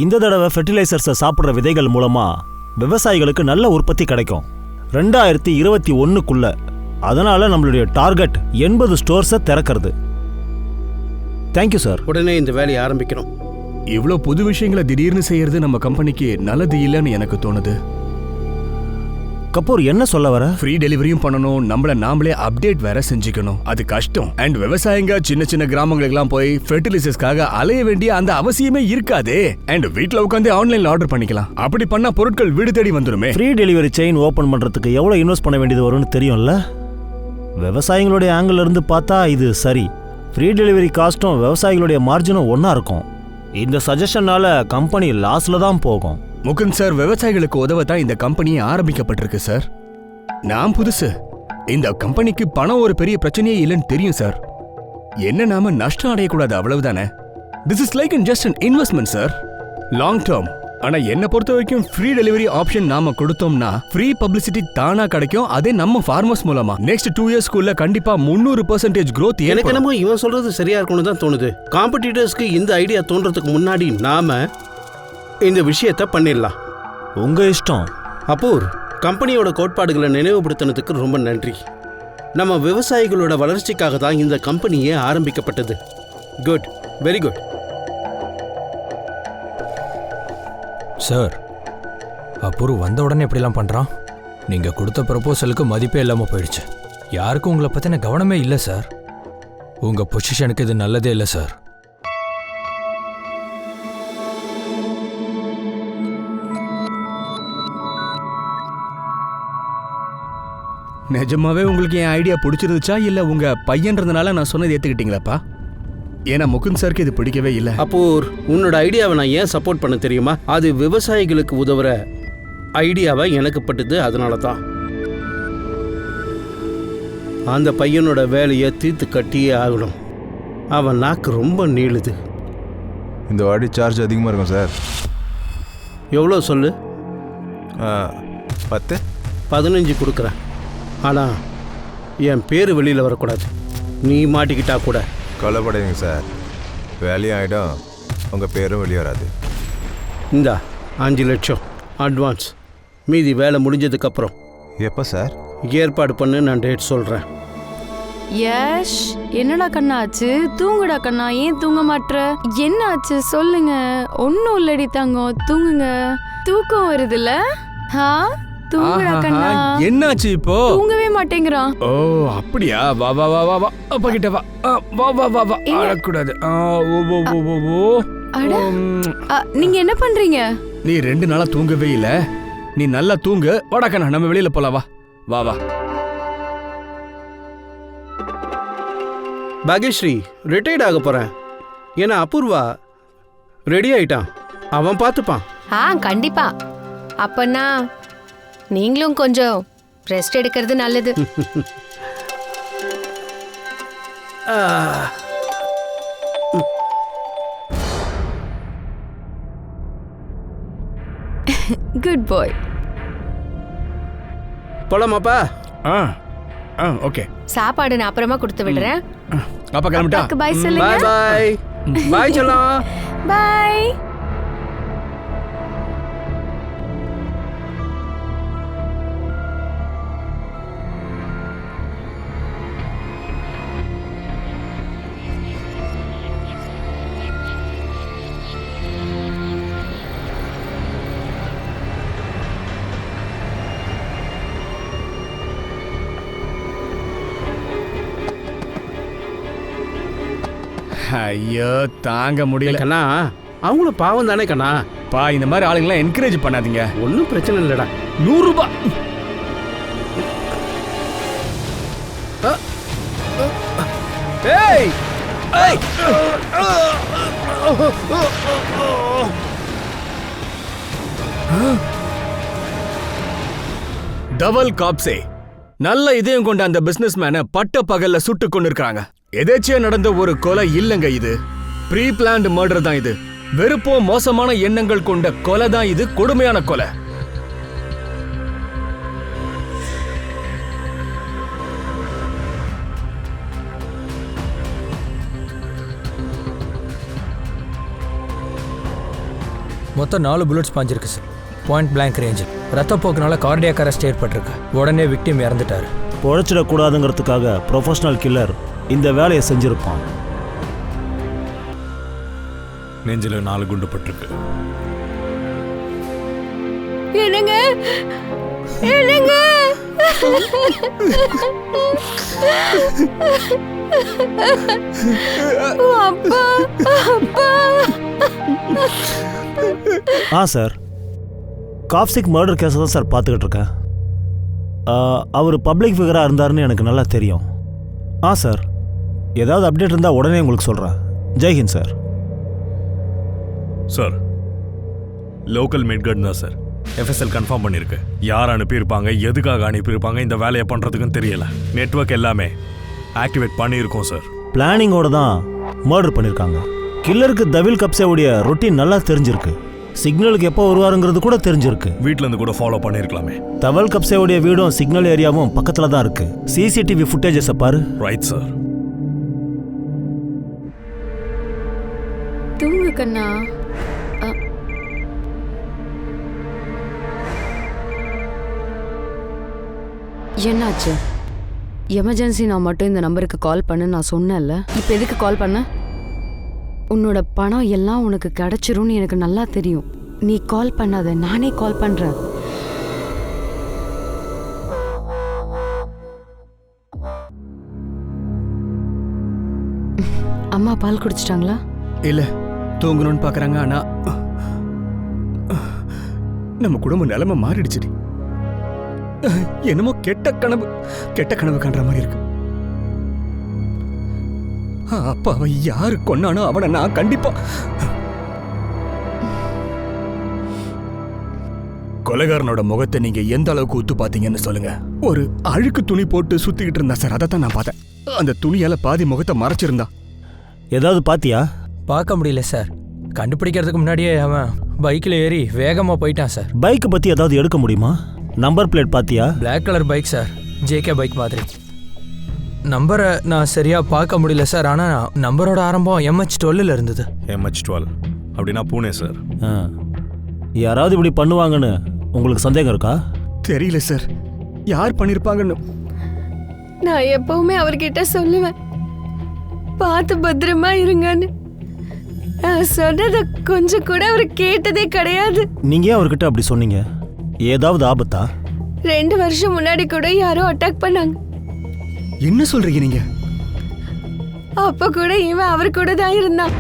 இந்த தடவை ஃபெர்டிலைசர்ஸை சாப்பிட்ற விதைகள் மூலமா விவசாயிகளுக்கு நல்ல உற்பத்தி கிடைக்கும் 2021க்குள்ள. அதனால நம்மளுடைய டார்கெட் 80 ஸ்டோர்ஸை திறக்கிறது. Thank you sir. உடனே இந்த வேலையை ஆரம்பிக்கணும். இவ்வளோ புது விஷயங்களை திடீர்னு செய்யறது நம்ம கம்பெனிக்கு நல்லது இல்லைன்னு எனக்கு தோணுது. கபூர், என்ன சொல்ல வர? ஃப்ரீ டெலிவரியும் பண்ணணும், நம்மள நாமளே அப்டேட் வேற செஞ்சுக்கணும். அது கஷ்டம். அண்ட் விவசாயிங்க சின்ன சின்ன கிராமங்களுக்குலாம் போய் ஃபெர்டிலைசர்ஸ்க்காக அலைய வேண்டிய அந்த அவசியமே இருக்காதே. அண்ட் வீட்ல உட்காந்து ஆன்லைன்ல ஆர்டர் பண்ணிக்கலாம். அப்படி பண்ணா பொருட்கள் வீடு தேடி வந்துருமே. ஃப்ரீ டெலிவரி செயின் ஓபன் பண்றதுக்கு எவ்வளவு இன்வெஸ்ட் பண்ண வேண்டியது வரும்னு தெரியும்ல. விவசாயிகளுடைய ஆங்கிள் இருந்து பார்த்தா இது சரி. ஃப்ரீ டெலிவரி காஸ்ட்டும் விவசாயிகளுடைய மார்ஜினும் ஒன்னா இருக்கும். இந்த சஜஷனால கம்பெனி லாஸ்ல தான் போகும். முகுந்த் சார், விவசாயிகளுக்கு உதவத்தான் இந்த கம்பெனி ஆரம்பிக்கப்பட்டிருக்கு சார். நான் புதுசு. இந்த கம்பெனிக்கு பணம் ஒரு பெரிய பிரச்சனையே இல்லைன்னு தெரியும் சார். என்ன நாம நஷ்டம் அடையக்கூடாது, அவ்வளவுதானே. This is like just an investment sir, long term. ஆனா என்ன பொறுத்த வரைக்கும் ஃப்ரீ டெலிவரி ஆப்ஷன் நாம கொடுத்தோம்னா ஃப்ரீ பப்ளிசிட்டி தானா கிடைக்கும். அதே நம்ம ஃபார்மர்ஸ் மூலமா நெக்ஸ்ட் 2 இயர்ஸ்க்குள்ள கண்டிப்பா 300% growth. எனக்கு என்னமோ இவன் சொல்றது சரியா இருக்கும்னு தான் தோணுது. காம்படிட்டர்ஸ்க்கு இந்த ஐடியா தோன்றதுக்கு முன்னாடி நாம இந்த விஷயத்த பண்ணிடலாம். உங்க இஷ்டம். அப்பூர், கம்பெனியோட கோட்பாடுகளை நினைவுபடுத்தினதுக்கு ரொம்ப நன்றி. நம்ம விவசாயிகளோட வளர்ச்சிக்காக தான் இந்த கம்பெனியே ஆரம்பிக்கப்பட்டது. Good, very good. சார், அப்புறம் வந்த உடனே எப்படிலாம் பண்ணுறான்? நீங்கள் கொடுத்த ப்ரப்போசலுக்கு மதிப்பே இல்லாமல் போயிடுச்சு. யாருக்கும் உங்களை பற்றின கவனமே இல்லை சார். உங்கள் பொசிஷனுக்கு இது நல்லதே இல்லை சார். நிஜமாவே உங்களுக்கு என் ஐடியா பிடிச்சிருந்துச்சா இல்ல உங்க பையன்றதுனால நான் சொன்னது ஏத்துக்கிட்டீங்களாப்பா? ஏன்னா முகுந்த் சாருக்கு இது பிடிக்கவே இல்லை. அப்பூர், உன்னோட ஐடியாவை நான் ஏன் சப்போர்ட் பண்ண தெரியுமா? அது விவசாயிகளுக்கு உதவுற ஐடியாவை எனக்கு பட்டுது, அதனால தான். அந்த பையனோட வேலையை தீர்த்து கட்டியே ஆகணும். அவன் நாக்கு ரொம்ப நீளுது. இந்த வாடி சார்ஜ் அதிகமாக இருக்கும் சார். எவ்வளோ சொல்லு? 10 15 கொடுக்குறேன். ஆனால் என் பேர் வெளியில் வரக்கூடாது. நீ மாட்டிக்கிட்டா கூட. கவலைப்படாதீங்க சார், வேலையும் ஆகிடும், உங்கள் பேரும் வெளியே வராது. இந்தா 5 லட்சம் அட்வான்ஸ். மீதி வேலை முடிஞ்சதுக்கப்புறம். எப்போ சார்? ஏற்பாடு பண்ணு, நான் டேட் சொல்கிறேன். யஷ், என்னடா கண்ணா ஆச்சு? தூங்குடா கண்ணா, ஏன் தூங்க மாட்ற? என்ன ஆச்சு சொல்லுங்க. ஒன்னும் இல்லடி தங்கம், தூங்குங்க. தூக்கம் வருதுல்ல? தூங்குடா கண்ணா. என்னாச்சு இப்போ? தூங்கவே மாட்டேங்கிறான். ஓ அப்படியா? வா வா வா வா வா, அப்பா கிட்ட வா. வா வா வா வா, அழக்கூடாது. ஓ ஓ ஓ ஓ. அட, நீங்க என்ன பண்றீங்க? நீ 2 நாளா தூங்கவே இல்ல. நீ நல்லா தூங்கு. வாடா கண்ணா, நம்ம வெளியில போலாம். வா வா வா. பாக்யஸ்ரீ, ரிட்டையர்ட் ஆக போறேன். ஏன்னா அபூர்வா ரெடி ஆயிட்டான். அவன் பார்த்துப்பான். கண்டிப்பா. அப்பன்னா நீங்களும் கொஞ்சம் ரெஸ்ட் எடுக்கிறது நல்லது. குட் பாய். போலாமாப்பா? ஓகே. சாப்பாடு நான் அப்புறமா கொடுத்து விடுறேன். அப்பா கிளம்பிட்டா? பாய் சொல்லுங்க. பாய் பாய் பாய் சொல்லலாம். பாய். ஐயோ தாங்க முடியல கண்ணா. அவங்களும் பாவம் தானே கண்ணா. இந்த மாதிரி ஆளுங்களாம் என்கரேஜ் பண்ணாதீங்க. ஒன்றும் பிரச்சனை இல்லடா. 100 ரூபாய். ஏய் ஏய், டபுள் காப்ஸே. நல்ல இதயம் கொண்ட அந்த பிசினஸ் மேனை பட்ட பகல்ல சுட்டு கொண்டு இருக்காங்க. எதேச்சியா நடந்த ஒரு கொலை இல்லங்க இது. ப்ரீ பிளான்ட் மர்டர் தான் இது. வெறுப்போம் மோசமான எண்ணங்கள் கொண்ட கொலை தான் இது. கொடுமையான கொலை. மொத்தம் 4 புல்லட்ஸ் பாஞ்சிருக்கு சார். பாயிண்ட் பிளாங்க் ரேஞ்சில். ரத்தப்போக்குனால கார்டியாக் அரெஸ்ட் ஏற்பட்டிருக்கு. உடனே விக்டிம் இறந்துட்டாரு. பொழைச்சிடக்கூடாதுங்கிறதுக்காக ப்ரொஃபஷனல் கில்லர் இந்த வேலையை செஞ்சிருப்பான். நெஞ்சில 4 குண்டு பட்டிருக்கு. என்னங்க என்னங்க அப்பா அப்பா. சார், காப்சிக் மர்டர் கேஸை தான் சார் பார்த்துக்கிட்டு இருக்கேன். அவர் பப்ளிக் ஃபிகராக இருந்தாருன்னு எனக்கு நல்லா தெரியும். சார், ஏதாவது அப்டேட் இருந்தால் உடனே உங்களுக்கு சொல்கிறேன். ஜெய்ஹிந்த் சார். சார், லோக்கல் மிட்கட் தான் சார். FSL கன்ஃபார்ம் பண்ணியிருக்கு. யார் அனுப்பியிருப்பாங்க, எதுக்காக அனுப்பியிருப்பாங்க, இந்த வேலையை பண்ணுறதுக்குன்னு தெரியல. நெட்வொர்க் எல்லாமே ஆக்டிவேட் பண்ணியிருக்கோம் சார். பிளானிங்கோட தான் மர்டர் பண்ணியிருக்காங்க. கில்லருக்கு தவில் கப்சேவுடைய ரொட்டீன் நல்லா தெரிஞ்சிருக்கு. சிக்னலுக்கு எப்போ வருவாருங்கிறது கூட தெரிஞ்சிருக்கு. வீட்டிலேருந்து கூட ஃபாலோ பண்ணியிருக்கலாமே. தவல் கப்சேவுடைய வீடும் சிக்னல் ஏரியாவும் பக்கத்தில் தான் இருக்கு. CCTV ஃபுட்டேஜஸை பாரு. Right sir. தூங்கு கண்ணா. என்னாச்சு? எமர்ஜென்சி நான் மட்டும் இந்த நம்பருக்கு கால் பண்ணு நான் சொன்னேன்ல. இப்போ எதுக்கு கால் பண்ண? உன்னோட பணம் எல்லாம் உனக்கு கிடைச்சிரும்னு எனக்கு நல்லா தெரியும். நீ கால் பண்ணாத, நானே கால் பண்றேன். அம்மா பால் குடிச்சிட்டாங்களா? இல்ல, தூங்கணும்னு பாக்குறாங்க. ஆனா நம்ம குடும்ப நிலைமை மாறிடுச்சுடி. என்னமோ கெட்ட கனவு காண்ற மாதிரி இருக்கு. அப்ப அவன் யாரு கொன்னானோ அவனை நான் கண்டிப்பா. கொலைகாரனோட முகத்தை நீங்க எந்த அளவுக்கு உத்து பாத்தீங்கன்னு சொல்லுங்க. ஒரு அழுக்கு துணி போட்டு சுத்திக்கிட்டு இருந்தா சார், அதை தான் நான் பார்த்தேன். அந்த துணியால பாதி முகத்தை மறைச்சிருந்தா. ஏதாவது பாத்தியா? பார்க்க முடியல சார். கண்டுபிடிக்கிறதுக்கு முன்னாடியே அவன் பைக்கில் ஏறி வேகமாக போயிட்டான் சார். பைக்கை பற்றி ஏதாவது எடுக்க முடியுமா? நம்பர் பிளேட் பாத்தியா? Black colour bike sir, JK bike மாதிரி. நம்பரை நான் சரியாக பார்க்க முடியல சார். ஆனால் நம்பரோட ஆரம்பம் MH12 இருந்தது. MH12 அப்படின்னா பூனே சார். யாராவது இப்படி பண்ணுவாங்கன்னு உங்களுக்கு சந்தேகம் இருக்கா? தெரியல சார், யார் பண்ணிருப்பாங்கன்னு. நான் எப்பவுமே அவர்கிட்ட சொல்லுவேன், பார்த்து பத்திரமா இருங்கன்னு. நான் சொன்னதை கொஞ்சம் கூட அவர் கேட்டதே கிடையாது. நீங்க ஏன் அவர்கிட்ட அப்படி சொன்னீங்க? ஏதாவது ஆபத்தா? 2 வருஷம் முன்னாடி கூட யாரோ அட்டாக் பண்ணாங்க. என்ன சொல்றீங்க நீங்க? அப்ப கூட இவன் அவர் கூட தான் இருந்தான்.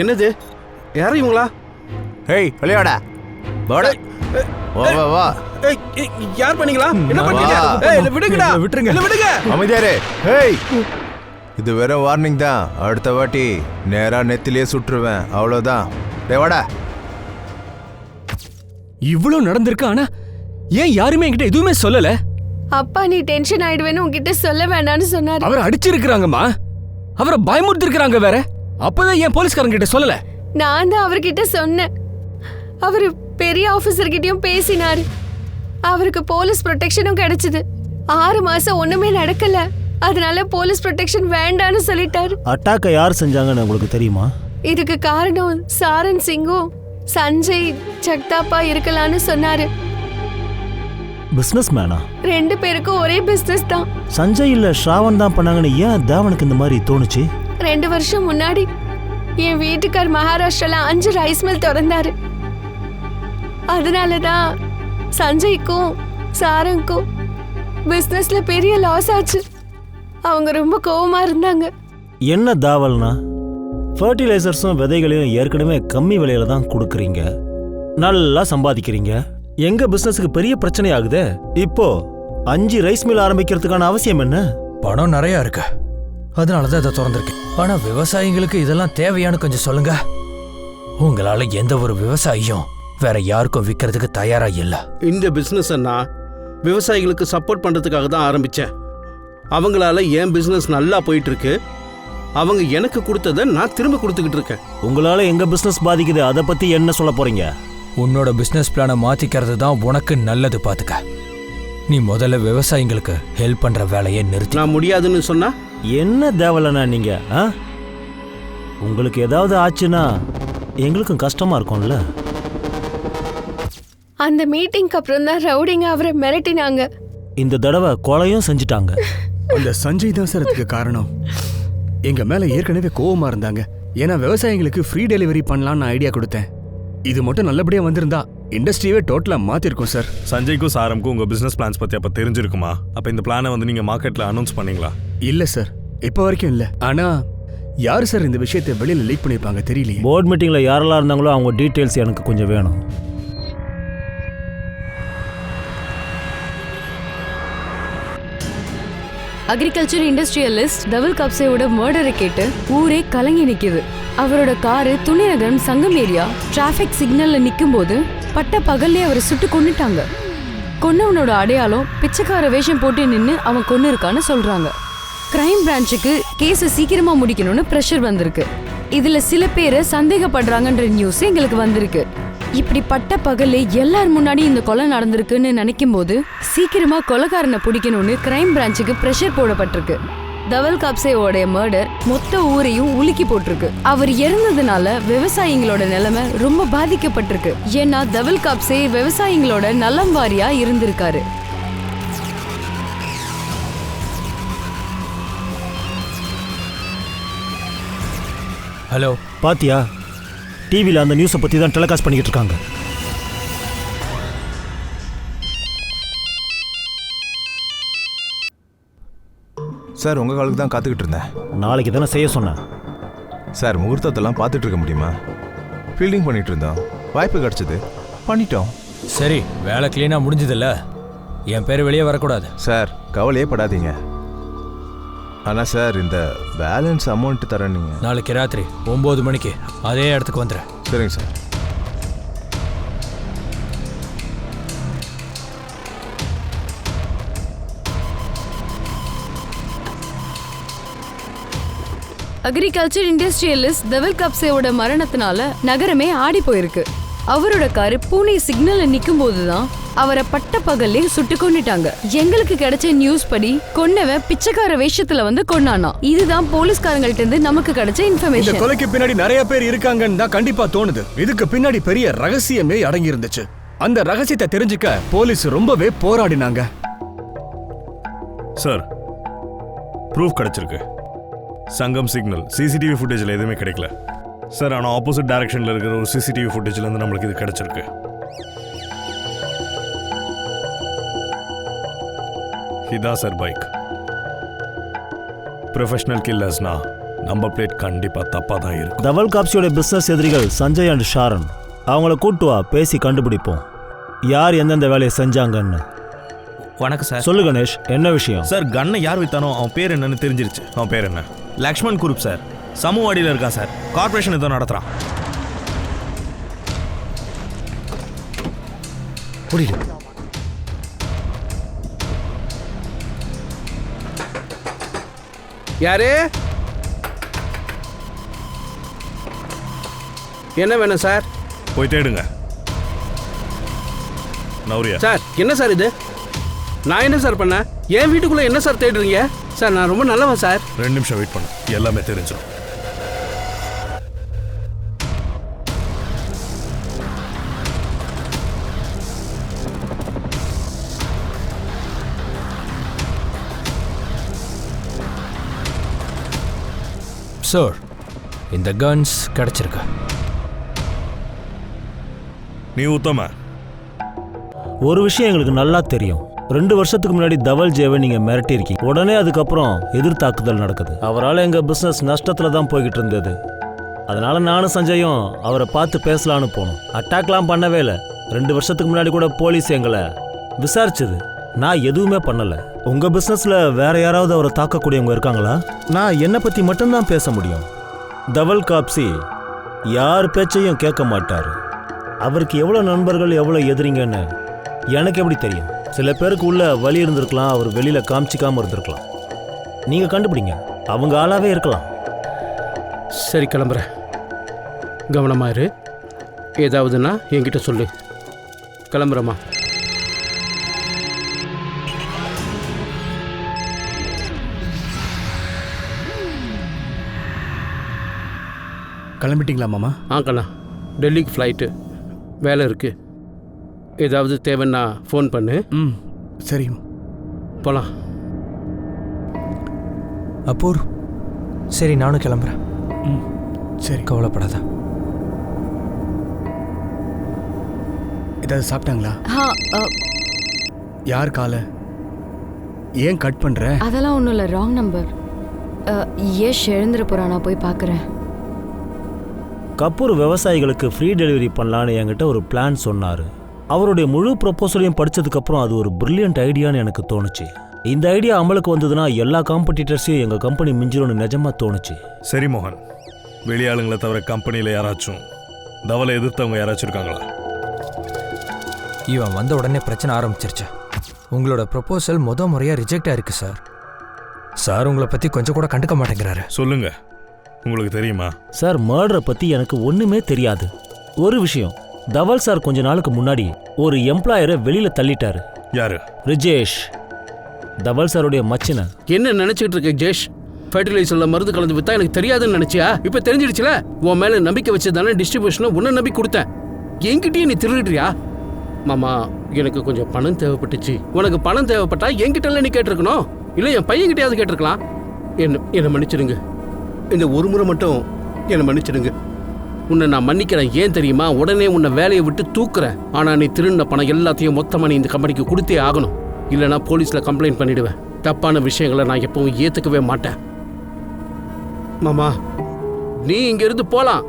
என்னது? யாரும் இவங்களா? ஹேய், விளையாடா வாடா. வா வா வா. யார் பண்ணீங்களா? என்ன பண்ணீங்க? விடுங்கடா, விட்டுருங்க, விடுங்க. அமைதியாரே. ஹேய், இது வெறும் வார்னிங் தான். அடுத்த வாட்டி நேரா நெத்திலே சுட்டுருவேன், அவ்வளோதான். டேய் வாடா. இவ்ளோ நடந்திருக்கு, ஆனா ஏன் யாருமே என்கிட்ட எதுவுமே சொல்லல? அப்பா நீ டென்ஷன் ஆயிடுவேன்னு உன்கிட்ட சொல்ல வேண்டாம்னு சொன்னாரு. அவரை அடிச்சிருக்காங்கம்மா, அவரை பயமுறுத்திருக்காங்க. வேற அப்பதான் ஏன் போலீஸ்காரங்க கிட்ட சொல்லல? நான் தான் அவர்கிட்ட சொன்னேன். அவரு பெரிய ஆபீசர்கிட்டயும் பேசினாரு. அவருக்கு போலீஸ் ப்ரொடெக்ஷனும் கிடைச்சது. 6 மாசம் ஒண்ணுமே நடக்கல. அதனால போலீஸ் ப்ரொடெக்ஷன் வேண்டான்னு சொல்லிட்டாரு. அட்டாக்கை யார் செஞ்சாங்கன்னு உங்களுக்கு தெரியுமா? இதுக்கு காரணம் சாரன் சிங்கும் சஞ்சய் ஜக்தாப்பா இருக்கலாம்னு சொன்னாரு. பிசினஸ் மேனா? 2 பேருக்கும் ஒரே பிசினஸ் தான். சஞ்சய் இல்ல ஸ்ராவன் தான் பண்ணாங்கன்னு ஏன் தேவனுக்கு இந்த மாதிரி தோணுச்சு? 2 வருஷம் முன்னாடி என் வீட்டுக்கார் மகாராஷ்டிரால 5 ரைஸ் மில் திறந்தாரு. அதனாலதான் சஞ்சய்க்கும் சாரங்க்கும் பிசினஸ்ல பெரிய லாஸ் ஆச்சு. அவங்க ரொம்ப கோவமா இருந்தாங்க. என்ன தாவல்னா, ஃபர்டிலைசர்ஸும் விதைகளையும் ஏற்கனவே கம்மி விலையில தான் கொடுக்குறீங்க, நல்லா சம்பாதிக்கிறீங்க. எங்க பிசினஸுக்கு பெரிய பிரச்சனை ஆகுதே. இப்போ 5 ரைஸ் மில் ஆரம்பிக்கிறதுக்கான அவசியம் என்ன? பணம் நிறைய இருக்கு, அதனால தான் இதை திறந்திருக்கேன். ஆனா விவசாயிங்களுக்கு இதெல்லாம் தேவையானு கொஞ்சம் சொல்லுங்க. உங்களால எந்த ஒரு விவசாயியும் வேற யாருக்கும் விற்கிறதுக்கு தயாரா இல்ல. இந்த பிசினஸ் நான் விவசாயிகளுக்கு சப்போர்ட் பண்றதுக்காக தான் ஆரம்பிச்சேன். அவங்களால என் பிசினஸ் நல்லா போயிட்டு இருக்கு. அவங்க எனக்கு கொடுத்ததை நான் திரும்ப கொடுத்துக்கிட்டு இருக்கேன். உங்களால எங்க பிசினஸ் பாதிக்குது, அதை பத்தி என்ன சொல்ல போறீங்க? உன்னோட பிசினஸ் பிளானை மாத்திக்கிறது தான் உனக்கு நல்லது. பாத்துக்க, நீ முதல்ல விவசாயிங்களுக்கு ஹெல்ப் பண்ற வேலையை நிறுத்தி. நான் முடியாதுன்னு சொன்னா என்ன தேவலண்ணா நீங்க உங்களுக்கு ஏதாவது ஆச்சுன்னா எங்களுக்கும் கஷ்டமா இருக்கும்ல. அந்த மீட்டிங்க்கு அப்புறம் தான் ரவுடிங்க அவரை மிரட்டினாங்க. இந்த தடவை கொலையும் செஞ்சுட்டாங்க. அந்த சஞ்சய் தான் சார் அதுக்கு காரணம். எங்க மேல ஏற்கனவே கோவமா இருந்தாங்க. ஏன்னா விவசாயிகளுக்கு ஃப்ரீ டெலிவரி பண்ணலாம்னு ஐடியா கொடுத்தேன். இது மட்டும் நல்லபடியா வந்திருந்தா இண்டஸ்ட்ரியே டோட்டலா மாத்திருக்கும் சார். சஞ்சய்க்கும் சாரம்க்கும் உங்க பிசினஸ் பிளான்ஸ் பத்தி அப்ப தெரிஞ்சிருக்குமா? அப்ப இந்த பிளானை வந்து நீங்க மார்க்கெட்ல அனௌன்ஸ் பண்ணீங்களா? இல்ல சார், இப்ப வரைக்கும் இல்ல. ஆனா யாரு சார் இந்த விஷயத்தை வெளியில லீக் பண்ணிருப்பாங்க தெரியலையே. போர்ட் மீட்டிங்ல யாரெல்லாம் இருந்தாங்களோ அவங்க டீட்டெயில்ஸ் எனக்கு கொஞ்சம் வேணும். அக்ரிகல்ச்சர் இண்டஸ்ட்ரியலிஸ்ட் தவல் கப்சேவோட மர்டரை கேட்டு ஊரே கலங்கி நிக்குது. அவரோட காரு துணிநகரம் சங்கம் ஏரியா டிராஃபிக் சிக்னல்ல நிக்கும் போது பட்ட பகல்லே அவரை சுட்டு கொன்னுட்டாங்க. கொன்னவனோட அடையாளம் பிச்சைக்கார வேஷம் போட்டு நின்னு அவன் கொன்னு இருக்கான்னு சொல்றாங்க. கிரைம் பிரான்ச்சுக்கு கேஸை சீக்கிரமா முடிக்கணும்னு பிரஷர் வந்திருக்கு. இதுல சில பேரை சந்தேகப்படுறாங்கன்ற நியூஸ் எங்களுக்கு வந்திருக்கு. இப்படி பட்ட பகல்லே எல்லார் முன்னாடி இந்த கொலை நடந்திருக்குன்னு நினைக்கும் போது சீக்கிரமா கொலைக்காரனை பிடிக்கணும்னு கிரைம் பிரான்ச்சுக்கு பிரஷர் போடப்பட்டிருக்கு. தவல் கப்சேவோட மர்டர் மொத்த ஊரையும் உலுக்கி போட்டிருக்கு. அவர் இறந்ததுனால விவசாயிகளோட நிலைமை ரொம்ப பாதிக்கப்பட்டிருக்கு. ஏன்னா தவல் கப்சே விவசாயிகளோட நலம் வாரியா இருந்திருக்காரு. ஹலோ, பாத்தியா? டிவியில் அந்த நியூஸை பற்றி தான் டெலிகாஸ்ட் பண்ணிக்கிட்டு இருக்காங்க. சார் உங்கள் காலுக்கு தான் காத்துக்கிட்டு இருந்தேன். நாளைக்கு தானே செய்ய சொன்னேன். சார் முகூர்த்தத்தெல்லாம் பார்த்துட்டு இருக்க முடியுமா? ஃபீல்டிங் பண்ணிட்டு இருந்தோம், வாய்ப்பு கிடச்சிது, பண்ணிட்டோம். சரி, வேலை கிளீனாக முடிஞ்சதில்ல. என் பேர் வெளியே வரக்கூடாது. சார் கவலையே படாதீங்க. ஆனால் சார் இந்த பேலன்ஸ் அமௌண்ட் தரேன் நீங்கள். நாளைக்கு ராத்திரி 9 மணிக்கு அதே இடத்துக்கு வந்துடுறேன். சரிங்க சார். அக்ரிகல்ச்சர் இண்டஸ்ட்ரியலிஸ்ட் தவல் கப்சேவோட மரணத்தினால நகரமே ஆடி போயிருக்கு. அவரோட காரு பூனே சிக்னல்ல நிக்கும் போதுதான் அவரை பட்ட பகல்லே சுட்டு கொன்னுட்டாங்க. எங்களுக்கு கிடைச்ச நியூஸ் படி கொன்னவன் பிச்சைக்கார வேஷத்துல வந்து கொன்னானா. இதுதான் போலீஸ்காரங்கள்ட்ட இருந்து நமக்கு கிடைச்ச இந்த இன்ஃபர்மேஷன். கொலைக்கு பின்னாடி நிறைய பேர் இருக்காங்கன்னு தான் கண்டிப்பா தோணுது. இதுக்கு பின்னாடி பெரிய ரகசியமே அடங்கி இருந்துச்சு. அந்த ரகசியத்தை தெரிஞ்சுக்க போலீஸ் ரொம்பவே போராடினாங்க. சார் ப்ரூஃப் கிடைச்சிருக்கு. சங்கம் சிக்னல் சிசிடிவி ஃபுட்டேஜில் எதுவுமே கிடைக்கல சார். ஆனால் ஆப்போசிட் டைரக்ஷனில் இருக்கிற ஒரு சிசிடிவி ஃபுட்டேஜ்லேருந்து நம்மளுக்கு இது கிடைச்சிருக்கு. இதான் சார் பைக். ப்ரொஃபஷனல் கில்லர்ஸ்னா நம்பர் பிளேட் கண்டிப்பாக தப்பாக தான் இருக்கும். தவல் காப்ஸியோட பிஸ்னஸ் எதிரிகள் சஞ்சய் அண்ட் ஷாரன். அவங்கள கூட்டு வா, பேசி கண்டுபிடிப்போம் யார் எந்தெந்த வேலையை செஞ்சாங்கன்னு. வணக்கம் சார். சொல்லு கணேஷ், என்ன விஷயம்? சார் கன்னை யார் வித்தானோ அவன் பேர் என்னன்னு தெரிஞ்சிருச்சு. அவன் பேர் என்ன? Lakshman group sir. சமூகவாடியில் இருக்கான் சார். கார்பரேஷன் ஏதோ நடத்துகிறான். புரியுது. யாரு? என்ன வேணும் சார்? போய் தேடுங்க. நௌரியா சார் என்ன சார் இது? நான் என்ன சார் பண்ணேன்? என் வீட்டுக்குள்ள என்ன சார் தேடுறீங்க? சார் நான் ரொம்ப நல்லவன் சார். 2 நிமிஷம் வெயிட் பண்ணு, எல்லாமே தெரிஞ்சிடும். சார், இந்த கன்ஸ் கிடைச்சிருக்கு. நீ உத்தம. ஒரு விஷயம் எங்களுக்கு நல்லா தெரியும். 2 வருஷத்துக்கு முன்னாடி தவல் ஜேவை நீங்க மிரட்டியிருக்கீங்க. உடனே அதுக்கப்புறம் எதிர்த்தாக்குதல் நடக்குது. அவரால் எங்க பிசினஸ் நஷ்டத்துல தான் போய்கிட்டு இருந்தது. அதனால நானும் சஞ்சயும் அவரை பார்த்து பேசலான்னு போனோம். அட்டாக்லாம் பண்ணவே இல்லை. 2 வருஷத்துக்கு முன்னாடி கூட போலீஸ் எங்களை விசாரிச்சது. நான் எதுவுமே பண்ணல. உங்க பிசினஸ்ல வேற யாராவது அவரை தாக்கக்கூடியவங்க இருக்காங்களா? நான் என்னை பத்தி மட்டும்தான் பேச முடியும். தவல் காப்சி யார் பேச்சையும் கேட்க மாட்டாரு. அவருக்கு எவ்வளவு நண்பர்கள் எவ்வளவு எதிரிங்கன்னு எனக்கு எப்படி தெரியும்? சில பேருக்கு உள்ள வலி இருந்திருக்கலாம், அவர் வெளியில காமிச்சிக்காம இருந்திருக்கலாம். நீங்க கண்டுபிடிங்க. அவங்க ஆளாவே இருக்கலாம். சரி கிளம்புறேன். கவனமா இரு. ஏதாவதுன்னா என்கிட்ட சொல்லு. கிளம்புறமா? கிளம்பிட்டீங்களா மாமா? கண்ணா, டெல்லிக்கு ஃப்ளைட்டு, வேலை இருக்குது. ஏதாவது தேவைன்னா ஃபோன் பண்ணு. ம், சரி. போகலாம். அப்பூர், சரி நானும் கிளம்புறேன். ம், சரி. கவலைப்படாத. ஏதாவது சாப்பிட்டாங்களா? யார் காலை ஏன் கட் பண்ற? அதெல்லாம் ஒன்றும் இல்லை, ராங் நம்பர். யஷ் எழுந்துற போறா, நான் போய் பார்க்குறேன். கபூர் விவசாயிகளுக்கு ஃப்ரீ டெலிவரி பண்ணலான்னு என்கிட்ட ஒரு பிளான் சொன்னார். அவருடைய முழு ப்ரொப்போசலையும் படித்ததுக்கப்புறம் அது ஒரு பிரில்லியன்ட் ஐடியான்னு எனக்கு தோணுச்சு. இந்த ஐடியா அமலுக்கு வந்ததுன்னா எல்லா காம்படிட்டர்ஸையும் எங்கள் கம்பெனி மிஞ்சிடும்னு நிஜமாக தோணுச்சு. சரி மோகன், வெளியாளுங்களை தவிர கம்பெனியில் யாராச்சும் தவலை எதிர்த்தவங்க யாராச்சும் இருக்காங்களா? இவன் வந்த உடனே பிரச்சனை ஆரம்பிச்சிருச்சு. உங்களோட ப்ரொபோசல் முறையாக ரிஜெக்ட் ஆயிருக்கு சார். சார் உங்களை பற்றி கொஞ்சம் கூட கண்டுக்க மாட்டேங்கிறாரு. சொல்லுங்க, உங்களுக்கு தெரியுமா? சார், மர்டரை பற்றி எனக்கு ஒன்றுமே தெரியாது. ஒரு விஷயம், தவல் சார் கொஞ்ச நாளுக்கு முன்னாடி ஒரு எம்ப்ளாயரை வெளியில் தள்ளிட்டாரு. யாரு? ரிஜேஷ், தவல் சாருடைய மச்சின. என்ன நினச்சிக்கிட்டு இருக்க ஜேஷ்? ஃபர்டிலைசரில் மருந்து கலந்து விற்றா எனக்கு தெரியாதுன்னு நினச்சியா? இப்போ தெரிஞ்சிடுச்சுல. உன் மேலே நம்பிக்கை வச்சு தானே டிஸ்ட்ரிபியூஷனில் உன்னை நம்பி கொடுத்தேன். என்கிட்டயே நீ திருடுறியா? மாமா, எனக்கு கொஞ்சம் பணம் தேவைப்பட்டுச்சு. உனக்கு பணம் தேவைப்பட்டா என்கிட்ட நீ கேட்டிருக்கணும், இல்லை என் பையன்கிட்டயாவது கேட்டிருக்கலாம். என்னை மன்னிச்சிடுங்க. இந்த ஒரு முறை மட்டும் என்னை மன்னிச்சிடுங்க. உன்னை நான் மன்னிக்கிறேன். ஏன் தெரியுமா? உடனே உன்னை வேலையை விட்டு தூக்குறேன். ஆனால் நீ திருடின பணம் எல்லாத்தையும் மொத்தமாக நீ இந்த கம்பெனிக்கு கொடுத்தே ஆகணும். இல்லைனா போலீஸில் கம்ப்ளைண்ட் பண்ணிடுவேன். தப்பான விஷயங்களை நான் எப்பவும் ஏற்றுக்கவே மாட்டேன். மாமா, நீ இங்கிருந்து போலாம்.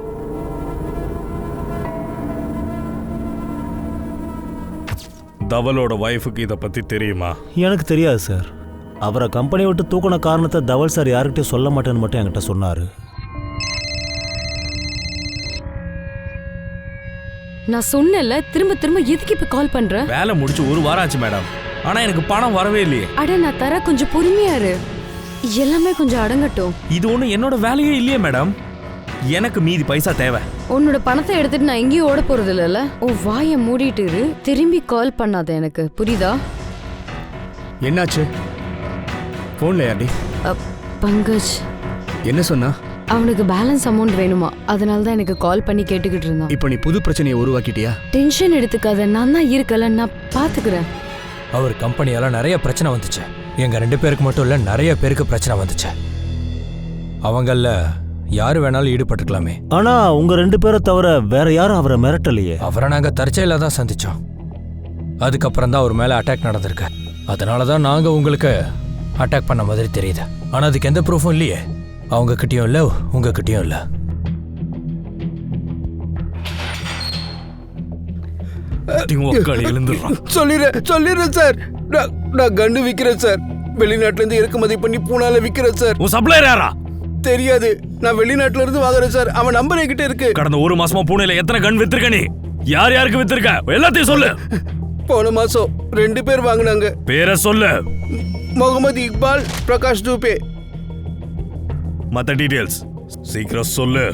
தவலோட வைஃபுக்கு இதை பற்றி தெரியுமா? எனக்கு தெரியாது சார். அவரை கம்பெனி விட்டு தூக்கின காரணத்தை தவல் சார் யாருக்கிட்டையும் சொல்ல மாட்டேன்னு மட்டும் என்கிட்ட சொன்னார். நான் சொன்னேன்ல, திரும்ப திரும்ப எதுக்கு இப்ப கால் பண்ற? வேலை முடிச்சு 1 வாரம் ஆச்சு மேடம், ஆனா எனக்கு பணம் வரவே இல்லையே. அட, நான் தர, கொஞ்சம் பொறுமையா இரு. எல்லாமே கொஞ்சம் அடங்கட்டும். இது ஒண்ணு என்னோட வேலையே இல்லையே மேடம். எனக்கு மீதி பைசா தேவை. உன்னோட பணத்தை எடுத்துட்டு நான் எங்கேயும் ஓட போறது இல்லைல்ல. ஓ, வாயை மூடிட்டு இரு. திரும்பி கால் பண்ணாத எனக்கு, புரியுதா? என்னாச்சு? ஃபோன்ல யார்டி? பங்கஜ். என்ன சொன்னா? அவனுக்கு பேலன்ஸ் அமௌண்ட் வேணுமா, அதனால தான் எனக்கு கால் பண்ணி கேட்டுக்கிட்டு இருந்தான். இப்போ நீ புது பிரச்சனையை உருவாக்கிட்டியா? டென்ஷன் எடுத்துக்காத, நான் தான் இருக்கல, நான் பாத்துக்கிறேன். அவர் கம்பெனியால நிறைய பிரச்சனை வந்துச்சு. எங்க 2 பேருக்கு மட்டும் இல்ல, நிறைய பேருக்கு பிரச்சனை வந்துச்சு. அவங்கள யாரு வேணாலும் ஈடுபட்டுக்கலாமே. ஆனா உங்க 2 பேரை தவிர வேற யாரும் அவரை மிரட்டலையே. அவரை நாங்க தற்செயலா தான் சந்திச்சோம். அதுக்கப்புறம் தான் அவர் மேல அட்டாக் நடந்திருக்கு. அதனாலதான் நாங்க உங்களுக்கு அட்டாக் பண்ண மாதிரி தெரியுது. ஆனா அதுக்கு எந்த ப்ரூஃபும் இல்லையே. அவங்க கிட்டயும் இல்ல, உங்க கிட்டயும் இல்ல. சொல்லிடுறேன் சார். நான் கண்டு விற்கிறேன் சார். வெளிநாட்டுல இருந்து இறக்குமதி பண்ணி பூனால விற்கிறேன் சார். உன் சப்ளையர் யாரா? தெரியாது. நான் வெளிநாட்டுல இருந்து வாங்குறேன் சார். அவன் நம்பர் என்கிட்ட இருக்கு. கடந்த 1 மாசமா பூனேல எத்தனை கன் வித்திருக்க நீ? யார் யாருக்கு வித்திருக்க? எல்லாத்தையும் சொல்லு. போன மாசம் 2 பேர் வாங்கினாங்க. பேரை சொல்லு. முகமது இக்பால், பிரகாஷ் தூபே. மத்த டீடைல்ஸ் சீக்கிரம் சொல்லு.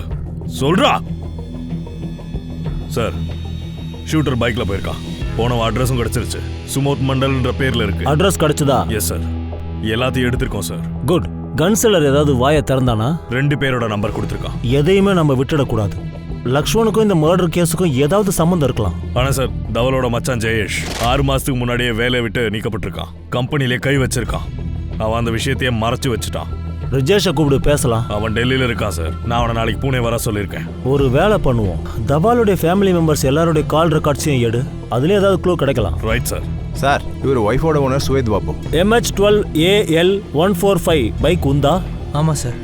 சொல்றா. சார், ஷூட்டர் பைக்ல போயிருக்கான். போன அட்ரஸும் கிடைச்சிருச்சு. சுமோத் மண்டல்ன்ற பேர்ல இருக்கு. அட்ரஸ் கிடைச்சதா? எஸ் சார், எல்லாத்தையும் எடுத்திருக்கோம் சார். குட். கன் செல்லர் ஏதாவது வாயை திறந்தானா? 2 பேரோட நம்பர் கொடுத்துருக்கான். எதையுமே நம்ம விட்டுடக்கூடாது. லக்ஷ்மணுக்கும் இந்த மர்டர் கேஸுக்கும் ஏதாவது சம்மந்தம் இருக்கலாம். ஆனா சார், தவலோட மச்சான் ஜெயேஷ் 6 மாசத்துக்கு முன்னாடியே வேலையை விட்டு நீக்கப்பட்டிருக்கான். கம்பெனிலே கை வச்சிருக்கான். அவன் அந்த விஷயத்தையே மறைச்சு வச்சுட்டான். ரிஜேஷை கூப்பிடு, பேசலாம். அவன் டெல்லியில இருக்கான் சார். நான் அவனை நாளைக்கு பூனே வர சொல்லியிருக்கேன். ஒரு வேலை பண்ணுவோம். தவாலுடைய ஃபேமிலி மெம்பர்ஸ் எல்லாருடைய கால் ரெக்கார்ட்ஸையும் எடு. அதுல ஏதாவது க்ளூ கிடைக்கலாம். Right sir. சார், இவர் ஒய்ஃபோட ஓனர் சுவேத் பாபு. MH12AL145 பைக் உண்டா? ஆமா சார்.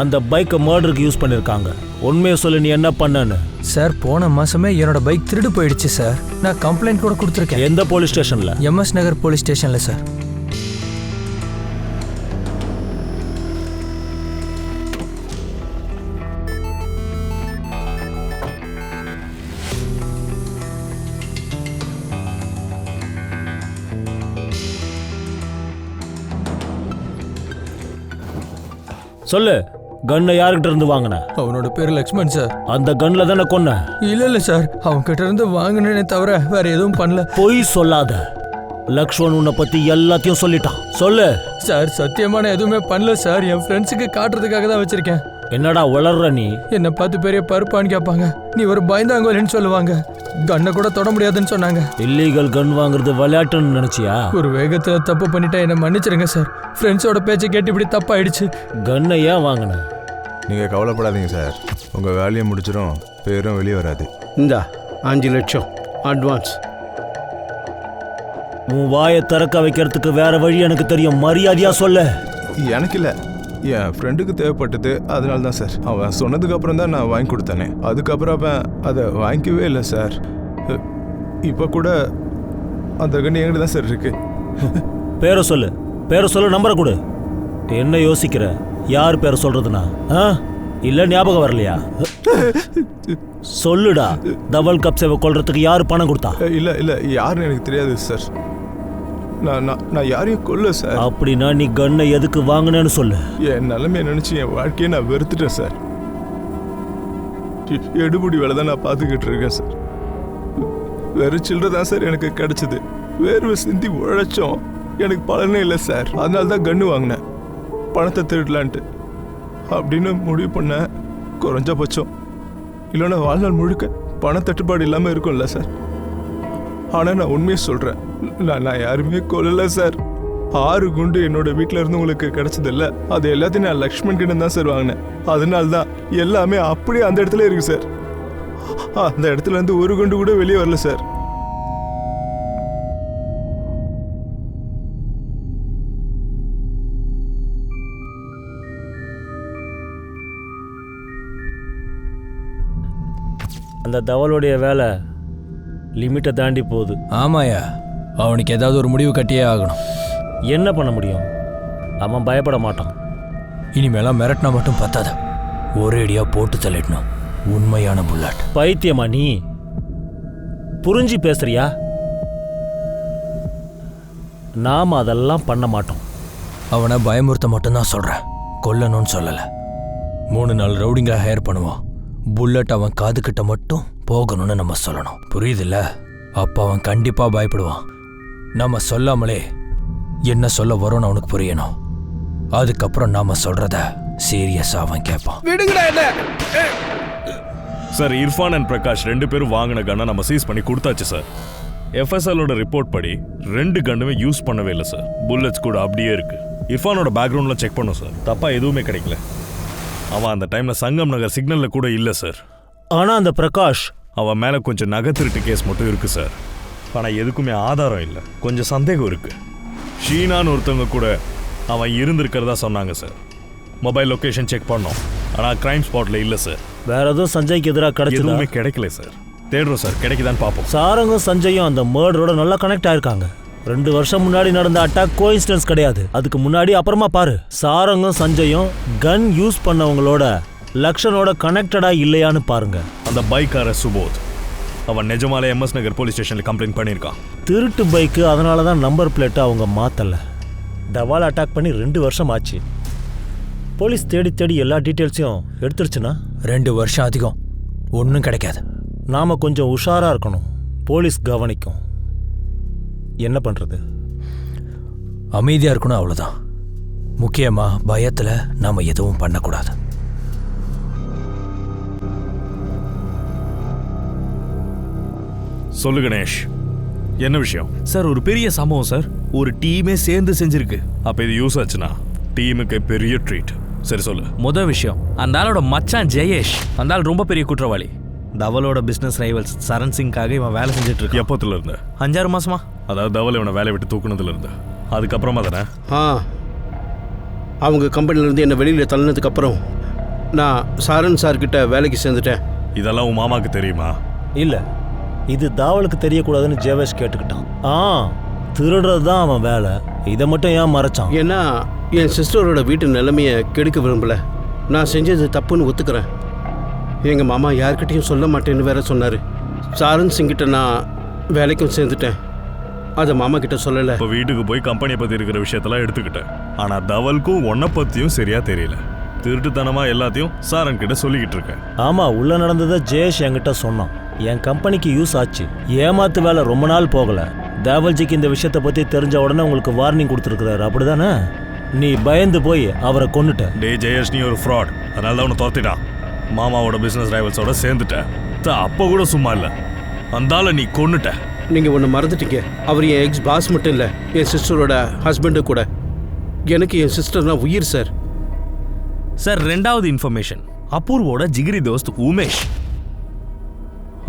அந்த பைக்கை மர்டருக்கு யூஸ் பண்ணிருக்காங்க. உண்மையை சொல்லு, நீ என்ன பண்ணன்னு? சார், போன மாசமே என்னோட பைக் திருடு போயிடுச்சு சார். நான் கம்ப்ளைண்ட் கூட கொடுத்துருக்கேன். எந்த போலீஸ் ஸ்டேஷன்ல? MS நகர் போலீஸ் ஸ்டேஷன்ல சார். சொல்லு, கன்னை யாருக்கிட்ட இருந்து வாங்கின? அவனோட பேர் லக்ஷ்மண் சார். அந்த கன்ல தானே கொன்ன? இல்ல சார், அவன் கிட்ட இருந்து வாங்கினே தவிர வேற எதுவும் பண்ணல. பொய் சொல்லாத. லக்ஷ்மண் உன்னை பத்தி எல்லாத்தையும் சொல்லிட்டான். சொல்லு. சார், சத்தியமான எதுவுமே பண்ணல சார். என் ஃப்ரெண்ட்ஸுக்கு காட்டுறதுக்காக தான் வச்சிருக்கேன். என்னடா உளர்ற நீ? என்னை பார்த்து பெரிய பருப்பான்னு கேட்பாங்க. நீ ஒரு பயந்தாங்கோலின்னு சொல்லுவாங்க. கண்ணை கூட தொட முடியாதுன்னு சொன்னாங்க. இல்லீகல் கன் வாங்குறது விளையாட்டுன்னு நினைச்சியா? ஒரு வேகத்துல தப்பு பண்ணிட்டா என்ன மன்னிச்சிருங்க சார். ஃப்ரெண்ட்ஸோட பேச்சை கேட்டு இப்படி தப்பாயிடுச்சு. கன்னை ஏன் வாங்கின? நீங்கள் கவலைப்படாதீங்க சார், உங்கள் வேலையை முடிச்சிடும், பேரும் வெளியே வராது. இந்தா 5 லட்சம் அட்வான்ஸ். உன் வாயை திறக்க வைக்கிறதுக்கு வேற வழி எனக்கு தெரியும். மரியாதையா சொல்ல. எனக்கு இல்லை, என் ஃப்ரெண்டுக்கு தேவைப்பட்டது, அதனால தான் சார். அவன் சொன்னதுக்கு அப்புறம் தான் நான் வாங்கி கொடுத்தேனே. அதுக்கப்புறம் அவன் அதை வாங்கிக்கவே இல்லை சார். இப்போ கூட அந்த கண்ணி என்கிட்ட தான் சார் இருக்கு. பேரை சொல்லு, பேரை சொல்லு, நம்பரை கொடு. என்ன யோசிக்கிற? யார் பேரை சொல்றதுனா? இல்ல ஞாபகம் வரலையா? சொல்லுடா. தவல் கப் சேவை கொல்றதுக்கு யாரு பணம் கொடுத்தா? இல்லை இல்லை, யாருன்னு எனக்கு தெரியாது சார். நான் யாரையும் கொல்ல சார். அப்படின்னா நீ கன்னை எதுக்கு வாங்கினேன்னு சொல்லு. என் நிலைமையை நினைச்சு என் வாழ்க்கையை நான் வெறுத்துட்டேன் சார். எடுபடி வேலை தான் நான் பார்த்துக்கிட்டு இருக்கேன் சார். வெறும் சில்லறை தான் சார் எனக்கு கிடைச்சது. வேர்வை சிந்தி உழைச்சோம், எனக்கு பலனே இல்லை சார். அதனால தான் கன்று வாங்கினேன், பணத்தை திருடலான்ட்டு. அப்படின்னு முடிவு பண்ண குறைஞ்சபட்சம் இல்லைன்னா வாழ்நாள் முழுக்க பணத்தட்டுப்பாடு இல்லாமல் இருக்கும்ல சார். ஆனால் நான் உண்மையை சொல்கிறேன், நான் யாருமே கொல்லலை சார். 6 குண்டு என்னோட வீட்டில் இருந்து உங்களுக்கு கிடைச்சதில்ல, அது எல்லாத்தையும் நான் லக்ஷ்மண் கிட்ட தான் சார் வாங்கினேன். அதனால தான் எல்லாமே அப்படியே அந்த இடத்துல இருக்கு சார். அந்த இடத்துல இருந்து 1 குண்டு கூட வெளியே வரல சார். அந்த தவளுடைய வேலை லிமிட்டை தாண்டி போகுது. ஆமாயா, அவனுக்கு ஏதாவது ஒரு முடிவு கட்டியே ஆகணும். என்ன பண்ண முடியும்? அவன் பயப்பட மாட்டான். இனிமேலாம் மிரட்டினா மட்டும் பத்தாத, ஒரேடியா போட்டு தள்ளிடணும். உண்மையான புல்லட். பைத்தியமா நீ? புரிஞ்சு பேசுறியா? நாம அதெல்லாம் பண்ண மாட்டோம். அவனை பயமுறுத்த மட்டும்தான் சொல்றேன், கொல்லணும்னு சொல்லலை. 3-4 ரவுடிங்க ஹையர் பண்ணுவான். புல்லட் அவன் காதுகிட்ட மட்டும் போகணும்னு நம்ம சொல்லணும். புரியுதுல்ல? அப்ப அவன் கண்டிப்பா பயப்படுவான். நம்ம சொல்லாமலே என்ன சொல்ல வரும்னு அவனுக்கு புரியணும். அதுக்கப்புறம் நாம சொல்றத சீரியஸா அவன் கேட்பான். விடுங்கடா என்ன. சார், இர்ஃபான் அண்ட் பிரகாஷ் 2 பேரும் வாங்கின கன்னை நம்ம சீஸ் பண்ணி கொடுத்தாச்சு சார். எஃப்எஸ்எல்லோட ரிப்போர்ட் படி 2 கன்னுமே யூஸ் பண்ணவே இல்லை சார். புல்லட்ஸ் கூட அப்படியே இருக்கு. இர்ஃபானோட பேக்ரவுண்ட்லாம் செக் பண்ணோம் சார், தப்பா எதுவுமே கிடைக்கல. அவன் அந்த டைம்ல சங்கம் நகர் சிக்னல்ல கூட இல்லை சார். ஆனா அந்த பிரகாஷ், அவன் மேல கொஞ்சம் நகை திருட்டு கேஸ் மட்டும் இருக்கு சார். ஆனா எதுக்குமே ஆதாரம் இல்லை, கொஞ்சம் சந்தேகம் இருக்கு. ஷீனான்னு ஒருத்தவங்க கூட அவன் இருந்திருக்கிறதா சொன்னாங்க சார். மொபைல் லொகேஷன் செக் பண்ணோம், ஆனா கிரைம் ஸ்பாட்ல இல்லை சார். வேற எதுவும் சஞ்சய்க்கு எதிராக கிடைச்சது? எதுவுமே கிடைக்கல சார். தேடுறோம் சார், கிடைக்குதான்னு பார்ப்போம். சாரங்கும் சஞ்சயும் அந்த மர்டரோட நல்லா கனெக்ட் ஆயிருக்காங்க. 2 வருஷம் முன்னாடி நடந்த அட்டாக் கோஇன்சிடென்ஸ் கிடையாது. அதுக்கு முன்னாடி அப்புறமா பாரு, சாரங்கும் சஞ்சயும் கன் யூஸ் பண்ணவங்களோட லக்ஷனோட கனெக்டடா இல்லையான்னு பாருங்க. அந்த பைக்கார சுபோத், அவன் நிஜமாலே எம்எஸ் நகர் போலீஸ் ஸ்டேஷன்ல கம்ப்ளைண்ட் பண்ணியிருக்கான். திருட்டு பைக்கு, அதனால தான் நம்பர் பிளேட்டை அவங்க மாத்தல. தவால் அட்டாக் பண்ணி 2 வருஷம் ஆச்சு. போலீஸ் தேடி தேடி எல்லா டீட்டெயில்ஸையும் எடுத்துருச்சுன்னா 2 வருஷம் அதிகம், ஒன்றும் கிடைக்காது. நாம கொஞ்சம் உஷாரா இருக்கணும். போலீஸ் கவனிக்கும். என்ன பண்றது? அமைதியா இருக்கணும், அவ்வளவுதான். முக்கியமா பயத்துல நாம எதுவும் பண்ணக்கூடாது. சொல்லு கணேஷ், என்ன விஷயம்? சார், ஒரு பெரிய சம்பவம் சார். ஒரு டீமே சேர்ந்து செஞ்சிருக்கு. அப்ப இது யூஸ் ஆச்சுன்னா டீமுக்கு பெரிய ட்ரீட். சரி சொல்லு. முதல் விஷயம், அந்த ஆளோட மச்சான் ஜெயேஷ், அந்த ஆள் ரொம்ப பெரிய குற்றவாளி. தவலோட பிசினஸ் ரைவல்ஸ் சரண் சிங்காக இவன் வேலை செஞ்சுட்டு இருக்கு. எப்போத்துல இருந்து? 5-6 மாசமா. அதாவது தவல் இவனை வேலையை விட்டு தூக்குனதுல இருந்து. அதுக்கப்புறமா தானே? அவங்க கம்பெனிலேருந்து என்னை வெளியில் தள்ளினதுக்கு அப்புறம் நான் சாரன் சார்கிட்ட வேலைக்கு சேர்ந்துட்டேன். இதெல்லாம் உன் மாமாவுக்கு தெரியுமா? இல்ல, இது தாவலுக்கு தெரியக்கூடாதுன்னு ஜெயவேஷ் கேட்டுக்கிட்டான். திருடுறது தான் அவன் வேலை. இதை மட்டும் ஏன் மறைச்சான்? ஏன்னா என் சிஸ்டரோட வீட்டு நிலைமையை கெடுக்க விரும்பல. நான் செஞ்சது தப்புன்னு ஒத்துக்கிறேன். எங்கள் மாமா யார்கிட்டையும் சொல்ல மாட்டேன்னு வேற சொன்னார். சாரன் சிங்கிட்ட நான் வேலைக்கும் சேர்ந்துட்டேன். அதை மாமா கிட்ட சொல்லலை. இப்போ வீட்டுக்கு போய் கம்பெனியை பற்றி இருக்கிற விஷயத்தெல்லாம் எடுத்துக்கிட்டேன். ஆனால் தவலுக்கும் உன்னை பற்றியும் சரியா தெரியல. திருட்டுத்தனமா எல்லாத்தையும் சாரன் கிட்ட சொல்லிக்கிட்டு இருக்கேன். ஆமா, உள்ள நடந்ததை ஜெயேஷ் என்கிட்ட சொன்னான். என் கம்பெனிக்கு யூஸ் ஆச்சு. ஏமாத்து வேலை ரொம்ப நாள் போகல. தேவல்ஜிக்கு இந்த விஷயத்தை பற்றி தெரிஞ்ச உடனே உங்களுக்கு வார்னிங் கொடுத்துருக்குறாரு, அப்படிதானே? நீ பயந்து போய் அவரை கொன்னுட்ட. டே ஜெயேஷ், நீ ஒரு ஃப்ராட். அதனால தான் உன்னை துரத்திட்டான். மாமாவோட பிசினஸ் ரைவல்ஸோட சேர்ந்துட்ட. அப்போ கூட சும்மா இல்லை, அந்தால நீ கொன்னுட்ட. நீங்கள் ஒன்று மறந்துட்டீங்க. அவர் என் எக்ஸ் பாஸ் மட்டும் இல்லை, என் சிஸ்டரோட ஹஸ்பண்டு கூட. எனக்கு என் சிஸ்டர்னா உயிர் சார். சார், ரெண்டாவது இன்ஃபர்மேஷன், அபூர்வோட ஜிகிரி தோஸ்த் உமேஷ்.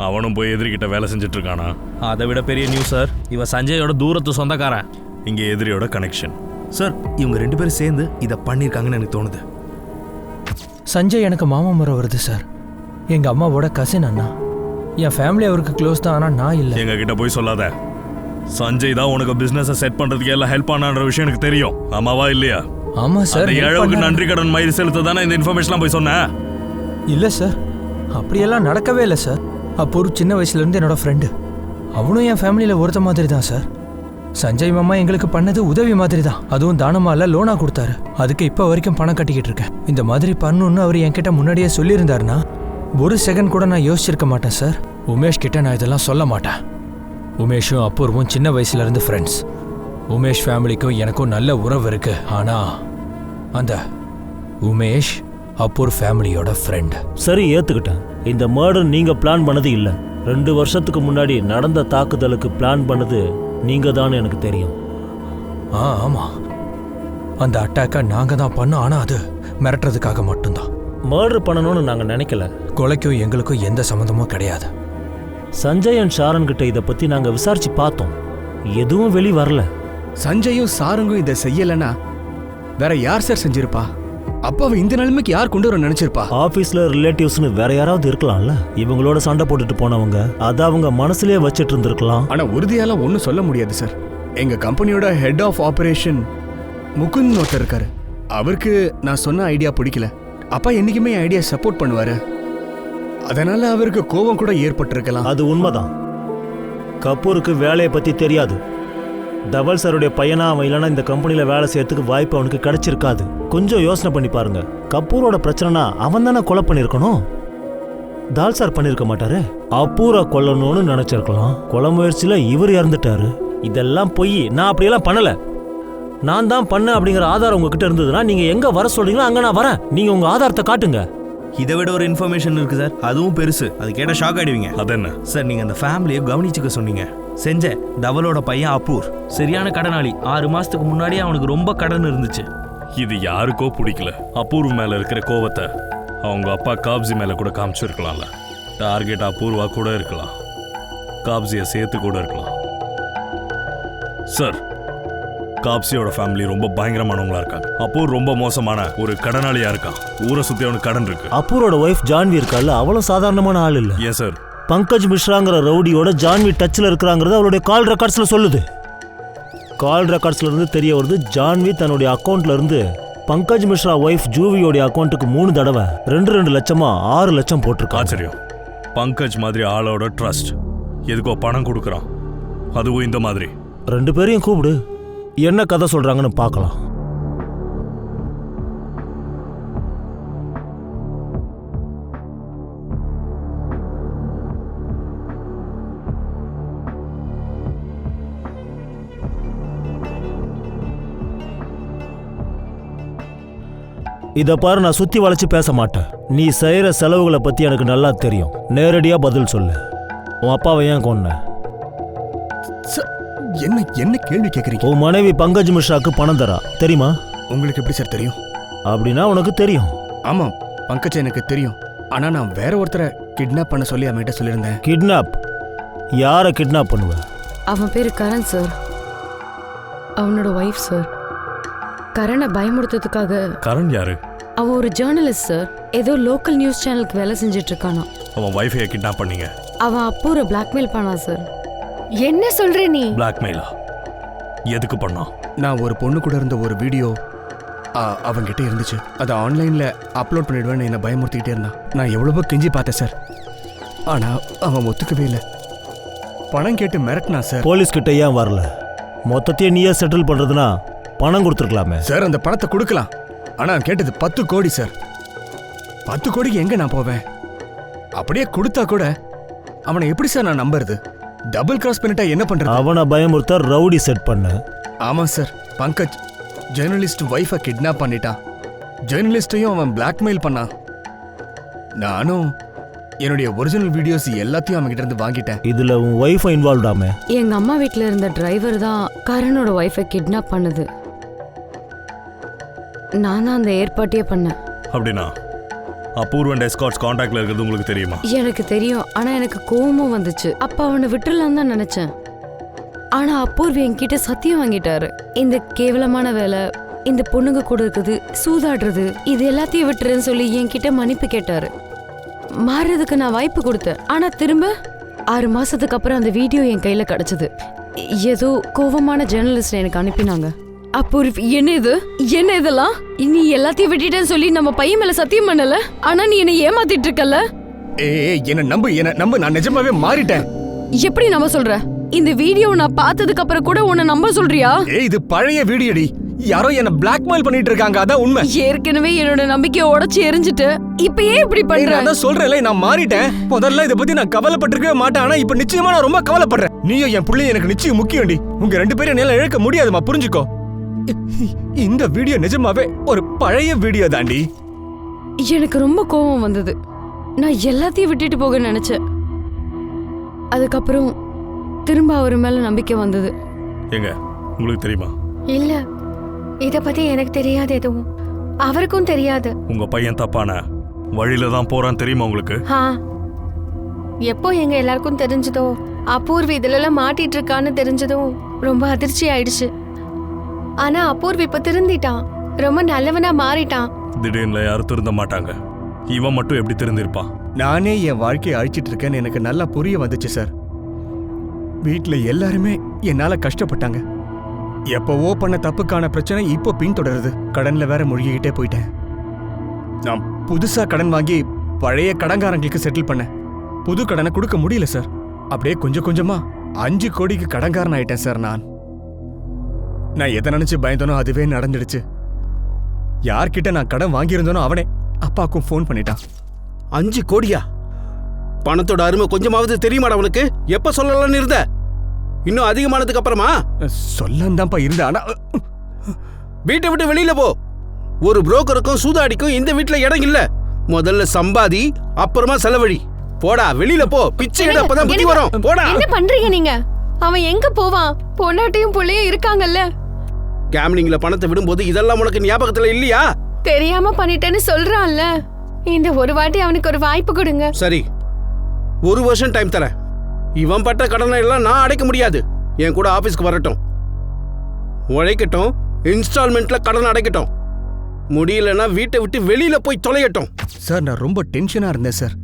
அவனும் போய் எதிரிகிட்ட வேலை செஞ்சுட்டு இருக்கானா? அதை விட பெரிய நியூஸ் சார், இவன் சஞ்சயோட தூரத்து சொந்தக்காரன். இங்கே எதிரியோட கனெக்ஷன். சார், இவங்க 2 பேரும் சேர்ந்து இதை பண்ணியிருக்காங்கன்னு எனக்கு தோணுது. சஞ்சய் எனக்கு மாமா முறை வருது சார். எங்கள் அம்மாவோட கசின் அண்ணா. என் ஃபேமிலி அவருக்கு க்ளோஸ் தான், ஆனால் நான் இல்லை. எங்க கிட்ட போய் சொல்லாத. சஞ்சய் தான் உனக்கு பிசினஸை செட் பண்றதுக்கு எல்லாம் ஹெல்ப் பண்ணான்ற விஷயம் எனக்கு தெரியும். ஆமாவா இல்லையா? ஆமாம் சார். அந்த ஏழவுக்கு நன்றி கடன் மயிறு செலுத்த தானே இந்த இன்ஃபர்மேஷன்லாம் போய் சொன்னேன். இல்லை சார், அப்படியெல்லாம் நடக்கவே இல்லை சார். அப்போ சின்ன வயசுலேருந்து என்னோட ஃப்ரெண்டு. அவனும் என் ஃபேமிலியில் ஒருத்த மாதிரி தான் சார். சஞ்சய் மாமா எங்களுக்கு பண்ணது உதவி மாதிரி தான். அதுவும் தானமால லோனாக கொடுத்தாரு. அதுக்கு இப்போ வரைக்கும் பணம் கட்டிக்கிட்டு இருக்கேன். இந்த மாதிரி பண்ணணுன்னு அவர் என்கிட்ட முன்னாடியே சொல்லியிருந்தாருன்னா ஒரு செகண்ட் கூட நான் யோசிச்சிருக்க மாட்டேன் சார். உமேஷ் கிட்ட நான் இதெல்லாம் சொல்ல மாட்டேன். உமேஷும் அபூர்வும் சின்ன வயசுலேருந்து ஃப்ரெண்ட்ஸ். உமேஷ் ஃபேமிலிக்கும் எனக்கும் நல்ல உறவு இருக்கு. ஆனால் அந்த உமேஷ் அபூர் ஃபேமிலியோட ஃப்ரெண்ட். சரி, ஏத்துக்கிட்டேன். இந்த மர்டர் நீங்க பிளான் பண்ணது இல்ல. 2 வருஷத்துக்கு முன்னாடி நடந்த தாக்குதலுக்கு பிளான் பண்ணது நீங்க தான் எனக்கு தெரியும். ஆமாம், அந்த அட்டாக்கை நாங்கள் தான் பண்ணோம். ஆனால் அது மிரட்டுறதுக்காக மட்டும்தான். மர்டர் பண்ணணும்னு நாங்க நினைக்கல. கொலைக்கும் எங்களுக்கும் எந்த சம்மந்தமும் கிடையாது. சஞ்சய் அண்ட் ஷாரன் கிட்ட இதை பத்தி நாங்க விசாரிச்சு பார்த்தோம். எதுவும் வெளி வரல. சஞ்சயும் சாருங்கும் இதை செய்யலன்னா வேற யார் சார் செஞ்சிருப்பா? அப்ப அவ இந்த நிலைமைக்கு யார் கொண்டு வர நினைச்சிருப்பா? ஆபீஸ்ல ரிலேட்டிவ்ஸ்னு வேற யாராவது இருக்கலாம்ல. இவங்களோட சண்டை போட்டுட்டு போனவங்க அதை அவங்க மனசுலயே வச்சிட்டு இருந்திருக்கலாம். ஆனா உறுதியால ஒன்னும் சொல்ல முடியாது சார். எங்க கம்பெனியோட ஹெட் ஆஃப் ஆபரேஷன் முகுந்த் ஒருத்தர் இருக்காரு. அவருக்கு நான் சொன்ன ஐடியா பிடிக்கல. அப்பா என்னைக்குமே ஐடியா சப்போர்ட் பண்ணுவாரு. அதனால அவருக்கு கோபம் கூட ஏற்பட்டிருக்கலாம். அது உண்மைதான். கபூருக்கு வேலையை பத்தி தெரியாது. தவல் சாருடைய பையனா அவன் இல்லைன்னா இந்த கம்பெனியில் வேலை செய்யறதுக்கு வாய்ப்பு அவனுக்கு கிடைச்சிருக்காது. கொஞ்சம் யோசனை பண்ணி பாருங்க. கபூரோட பிரச்சனைனா அவன் தானே கொலை பண்ணியிருக்கணும். தால் சார் பண்ணியிருக்க மாட்டாரு. அபூரை கொல்லணும்னு நினைச்சிருக்கலாம். கொலை முயற்சியில் இவர் இறந்துட்டாரு. இதெல்லாம் பொய். நான் அப்படியெல்லாம் பண்ணல. நான் தான் பண்ணேன் அப்படிங்கிற ஆதாரம் உங்ககிட்ட இருந்ததுன்னா நீங்க எங்க வர சொல்றீங்களோ அங்க நான் வரேன். நீங்க உங்க ஆதாரத்தை காட்டுங்க. இதை விட ஒரு இன்ஃபர்மேஷன் இருக்கு சார், அதுவும் பெருசு. அது கேட்டால் ஷாக் ஆயிடுவீங்க. அது என்ன சார், நீங்கள் அந்த ஃபேமிலியை கவனிச்சுக்க சொன்னீங்க. செஞ்ச தவலோட பையன் அபூர் சரியான கடனாளி. 6 மாசத்துக்கு முன்னாடியே அவனுக்கு ரொம்ப கடன் இருந்துச்சு. இது யாருக்கோ பிடிக்கல. அபூர்வ மேல இருக்கிற கோவத்தை அவங்க அப்பா காப்ஸி மேல கூட காமிச்சிருக்கலாம்ல. டார்கெட் அபூர்வா கூட இருக்கலாம். காப்ஸியை சேர்த்து கூட இருக்கலாம். சார், காப்ஸியோட ஃபேமிலி ரொம்ப பயங்கரமானவங்களா இருக்காங்க. அபூர் ரொம்ப மோசமான ஒரு கடனாளியா இருக்கான். ஊரை சுத்தி அவனுக்கு கடன் இருக்கு. அபூரோட ஒய்ஃப் ஜான்வி இருக்கால, அவளும் சாதாரணமான ஆள் இல்ல. ஏன் சார்? பங்கஜ் மிஸ்ராங்கிற ரவுடியோட ஜான்வி டச்ல இருக்கிறாங்கிறது அவளுடைய கால் ரெக்கார்ட்ஸ்ல சொல்லுது. கால் ரெக்கார்ட்ஸ்ல இருந்து தெரிய வருது, ஜான்வி தன்னுடைய அக்கௌண்ட்ல இருந்து பங்கஜ் மிஸ்ரா ஒய்ஃப் ஜூவியோட அக்கௌண்ட்டுக்கு 3 தடவை 2 லட்சமா 6 லட்சம் போட்டிருக்கா. ஆச்சரியம். பங்கஜ் மாதிரி ஆளோட ட்ரஸ்ட் எதுக்கோ பணம் கொடுக்குறான். அதுவும் இந்த மாதிரி. 2 பேரையும் கூப்பிடு, என்ன கதை சொல்றாங்கன்னு பார்க்கலாம். இத பாரு, நான் சுத்தி வளைச்சு பேச மாட்டேன். நீ செய்யற செலவுகளை பத்தி எனக்கு நல்லா தெரியும். நேரடியா பதில் சொல்லு. உன் அப்பாவை ஏன் கொன்ன? என்ன என்ன கேள்வி கேக்குறீங்க? உன் மனைவி பங்கஜ் மிஸ்ராக்கு பணம் தரா, தெரியுமா? உங்களுக்கு எப்படி சார் தெரியும்? அப்படின்னா உனக்கு தெரியும். ஆமா, பங்கஜ் எனக்கு தெரியும். ஆனா நான் வேற ஒருத்தரை கிட்னாப் பண்ண சொல்லி அவன்கிட்ட சொல்லியிருந்தேன். கிட்னாப்? யாரை கிட்னாப் பண்ணுவ? அவன் பேரு கரண் சார். அவனோட ஒய்ஃப் சார். கரணை பயமுறுத்துறதுக்காக. கரண் யாரு? அவன் ஒரு ஜேர்னலிஸ்ட் சார். ஏதோ லோக்கல் நியூஸ் சேனலுக்கு வேலை செஞ்சுட்டு இருக்கானா. அவன் வைஃபையை கிட்னாப் பண்ணீங்க? அவன் அப்பூரை பிளாக்மெயில் பண்ணான் சார். என்ன சொல்ற நீ? பிளாக்மெயிலா? எதுக்கு பண்ணான்? நான் ஒரு பொண்ணு கூட இருந்த ஒரு வீடியோ அவன்கிட்ட இருந்துச்சு. அதை ஆன்லைன்ல அப்லோட் பண்ணிடுவேன்னு என்னை பயமுறுத்திக்கிட்டே இருந்தான். நான் எவ்வளவோ கெஞ்சி பார்த்தேன் சார். ஆனா அவன் ஒத்துக்கவே இல்லை. பணம் கேட்டு மிரட்டினா சார். போலீஸ் கிட்ட ஏன் வரல? மொத்தத்தையே நீயே செட்டில் பண்றதுன்னா பணம் கொடுத்துருக்கலாமே சார். அந்த பணத்தை கொடுக்கலாம். ஆனா கேட்டது 10 கோடி சார். 10 கோடிக்கு எங்க நான் போவேன்? அப்படியே கொடுத்தா கூட அவனை எப்படி சார் நான் நம்புறது? டபுள் கிராஸ் பண்ணிட்டா என்ன பண்றது? அவனை பயமுறுத்த ரவுடி செட் பண்ண. ஆமா sir. Pankaj journalist wifi kidnap பண்ணிட்டான். ஜேர்னலிஸ்டையும் அவன் பிளாக்மெயில் பண்ணான். நானும் என்னுடைய ஒரிஜினல் வீடியோஸ் எல்லாத்தையும் அவன்கிட்ட இருந்து வாங்கிட்டேன். இதுல உன் ஒய்ஃபை இன்வால்வ் ஆமே? எங்க அம்மா வீட்ல இருந்த டிரைவர் தான் கரணோட ஒய்ஃபை கிட்னாப் பண்ணது. நான் தான் அந்த ஏற்பாட்டையே பண்ணேன். அப்படின்னா அபூர்வன் எஸ்கார்ட்ஸ் கான்டாக்ட்ல இருக்கிறது உங்களுக்கு தெரியுமா? எனக்கு தெரியும், ஆனா எனக்கு கோவமும் வந்துச்சு. அப்ப அவனை விட்டுறலாம் தான் நினைச்சேன். ஆனா அபூர்வி என்கிட்ட சத்தியம் வாங்கிட்டாரு. இந்த கேவலமான வேலை, இந்த பொண்ணுங்க கூட இருக்குது, சூதாடுறது, இது எல்லாத்தையும் விட்டுறேன்னு சொல்லி என்கிட்ட மன்னிப்பு கேட்டாரு. மாறுறதுக்கு நான் வாய்ப்பு கொடுத்தேன். ஆனா திரும்ப 6 மாசத்துக்கு அப்புறம் அந்த வீடியோ என் கையில கிடைச்சது. ஏதோ கோவமான ஜேர்னலிஸ்ட் எனக்கு அனுப்பினாங்க. அபூர்வி, என்ன இது, என்ன இதெல்லாம்? நீ எல்லாத்தையும் விட்டுட்டேன்னு சொல்லி நம்ம பையன் மேல சத்தியம் பண்ணல, ஆனா நீ என்னை ஏமாத்திட்டு இருக்கல. என்ன நம்பு, நான் நிஜமாவே மாறிட்டேன். எப்படி நம்ப சொல்ற? இந்த வீடியோ நான் பார்த்ததுக்கு அப்புறம் கூட உன்னை நம்ப சொல்றியா? இது பழைய வீடியோடி. யாரோ என்ன பிளாக்மெயில் பண்ணிட்டு இருக்காங்க, அதான் உண்மை. ஏற்கனவே என்னோட நம்பிக்கையை உடைச்சு எரிஞ்சிட்டு இப்ப ஏன் இப்படி பண்ற? நான் சொல்றேன்ல, நான் மாறிட்டேன். முதல்ல இத பத்தி நான் கவலைப்பட்டிருக்கவே மாட்டேன். ஆனா இப்ப நிச்சயமா நான் ரொம்ப கவலைப்படுறேன். நீயும் என் பிள்ளையும் எனக்கு நிச்சயம் முக்கியம்டி. உங்க 2 பேரும் என்னால இழக்க முடியாதுமா, புரிஞ்சுக்கோ. இந்த வீடியோ நிஜமாவே ஒரு பழைய வீடியோ தாண்டி. எனக்கு ரொம்ப கோபம் வந்தது. நான் எல்லாத்தையும் விட்டுட்டு போக நினைச்சேன். அதுக்கப்புறம் திரும்ப அவர் மேல நம்பிக்கை வந்தது. எங்க உங்களுக்கு தெரியுமா? இல்ல, இத பத்தி எனக்கு தெரியாது. எதுவும் அவருக்கும் தெரியாது. உங்க பையன் தப்பான வழியில தான் போறான் தெரியுமா உங்களுக்கு? எப்போ எங்க எல்லாருக்கும் தெரிஞ்சதோ, அபூர்வி இதுல மாட்டிட்டு இருக்கான்னு தெரிஞ்சதும் ரொம்ப அதிர்ச்சி ஆயிடுச்சு. ஆனா அபூர்வி இப்ப திருந்திட்டான், ரொம்ப நல்லவனா மாறிட்டான். திடீர்னு யாரும் திருந்த மாட்டாங்க. இவன் மட்டும் எப்படி திருந்திருப்பான்? நானே என் வாழ்க்கையை அழிச்சிட்டு இருக்கேன்னு எனக்கு நல்லா புரிய வந்துச்சு சார். வீட்டுல எல்லாருமே என்னால கஷ்டப்பட்டாங்க. எப்பவோ பண்ண தப்புக்கான பிரச்சனை இப்போ பின்தொடருது. கடன்ல வேற மூழ்கிக்கிட்டே போயிட்டேன். நான் புதுசா கடன் வாங்கி பழைய கடன்காரங்களுக்கு செட்டில் பண்ணேன். புது கடனை கொடுக்க முடியல சார். அப்படியே கொஞ்சம் கொஞ்சமா 5 கோடிக்கு கடன்காரன் ஆயிட்டேன் சார். நான் எதை நினைச்சு பயந்தனோ அதுவே நடந்துடுச்சு. யார்கிட்ட நான் கடன் வாங்கியிருந்தனோ அவனே அப்பாவுக்கும் ஃபோன் பண்ணிட்டான். 5 கோடியா? பணத்தோட அருமை கொஞ்சமாவது தெரியுமாடா உனக்கு? எப்ப சொல்லலாம்னு இருந்த? இன்னும் அதிகமானதுக்கு அப்புறமா? சொல்லந்தான்ப்பா இருந்த. ஆனா வீட்டை விட்டு வெளியில போ. ஒரு புரோக்கருக்கும் சூதாடிக்கும் இந்த வீட்டுல இடம் இல்ல. முதல்ல சம்பாதி, அப்புறமா செலவழி. போடா, வெளியில போ. பிச்சை எடு, அப்பதான் புத்தி வரும். போடா. என்ன பண்றீங்க நீங்க? அவன் எங்க போவான்? பொண்டாட்டியும் புள்ளையும் இருக்காங்கல்ல. கேம்லிங்ல பணத்தை விடும்போது இதெல்லாம் உனக்கு ஞாபகத்துல இல்லையா? தெரியாம பண்ணிட்டேன்னு சொல்றான்ல. இந்த ஒரு வாட்டி அவனுக்கு ஒரு வாய்ப்பு கொடுங்க. சரி, 1 வருஷம் டைம் தரேன். இவன் பட்ட கடனை எல்லாம் நான் அடைக்க முடியாது. என் கூட ஆபீஸ்க்கு வரட்டும், உழைக்கட்டும், இன்ஸ்டால்மெண்ட்ல கடன் அடைக்கட்டும். முடியலன்னா வீட்டை விட்டு வெளியில போய் தொலையட்டும். சார், நான் ரொம்ப டென்ஷனா இருந்தேன் சார்.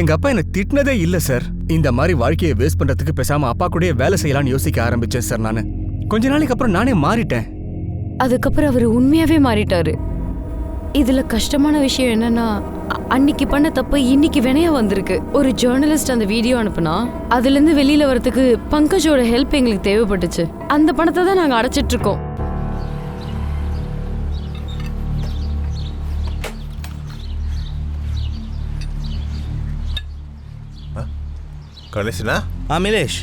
எங்க அப்பா என்ன திட்டினதே இல்ல சார். இந்த மாதிரி வாழ்க்கையை வேஸ்ட் பண்றதுக்கு பேசாம அப்பா கூடயே வேலை செய்யலாம்னு யோசிக்க ஆரம்பிச்சேன் சார். நானு கொஞ்ச நாளைக்கு அப்புறம் நானே மாறிட்டேன். அதுக்கப்புறம் அவர் உண்மையாவே மாறிட்டாரு. இதுல கஷ்டமான விஷயம் என்னன்னா, அன்னைக்கு பண்ண தப்பு இன்னைக்கு வினையா வந்திருக்கு. ஒரு ஜேர்னலிஸ்ட் அந்த வீடியோ அனுப்புனா அதுல இருந்து வெளியில வரதுக்கு பங்கஜோட ஹெல்ப் எங்களுக்கு தேவைப்பட்டுச்சு. அந்த பணத்தை தான் நாங்க அடைச்சிட்டு இருக்கோம். கணேசனா? மிலேஷ்,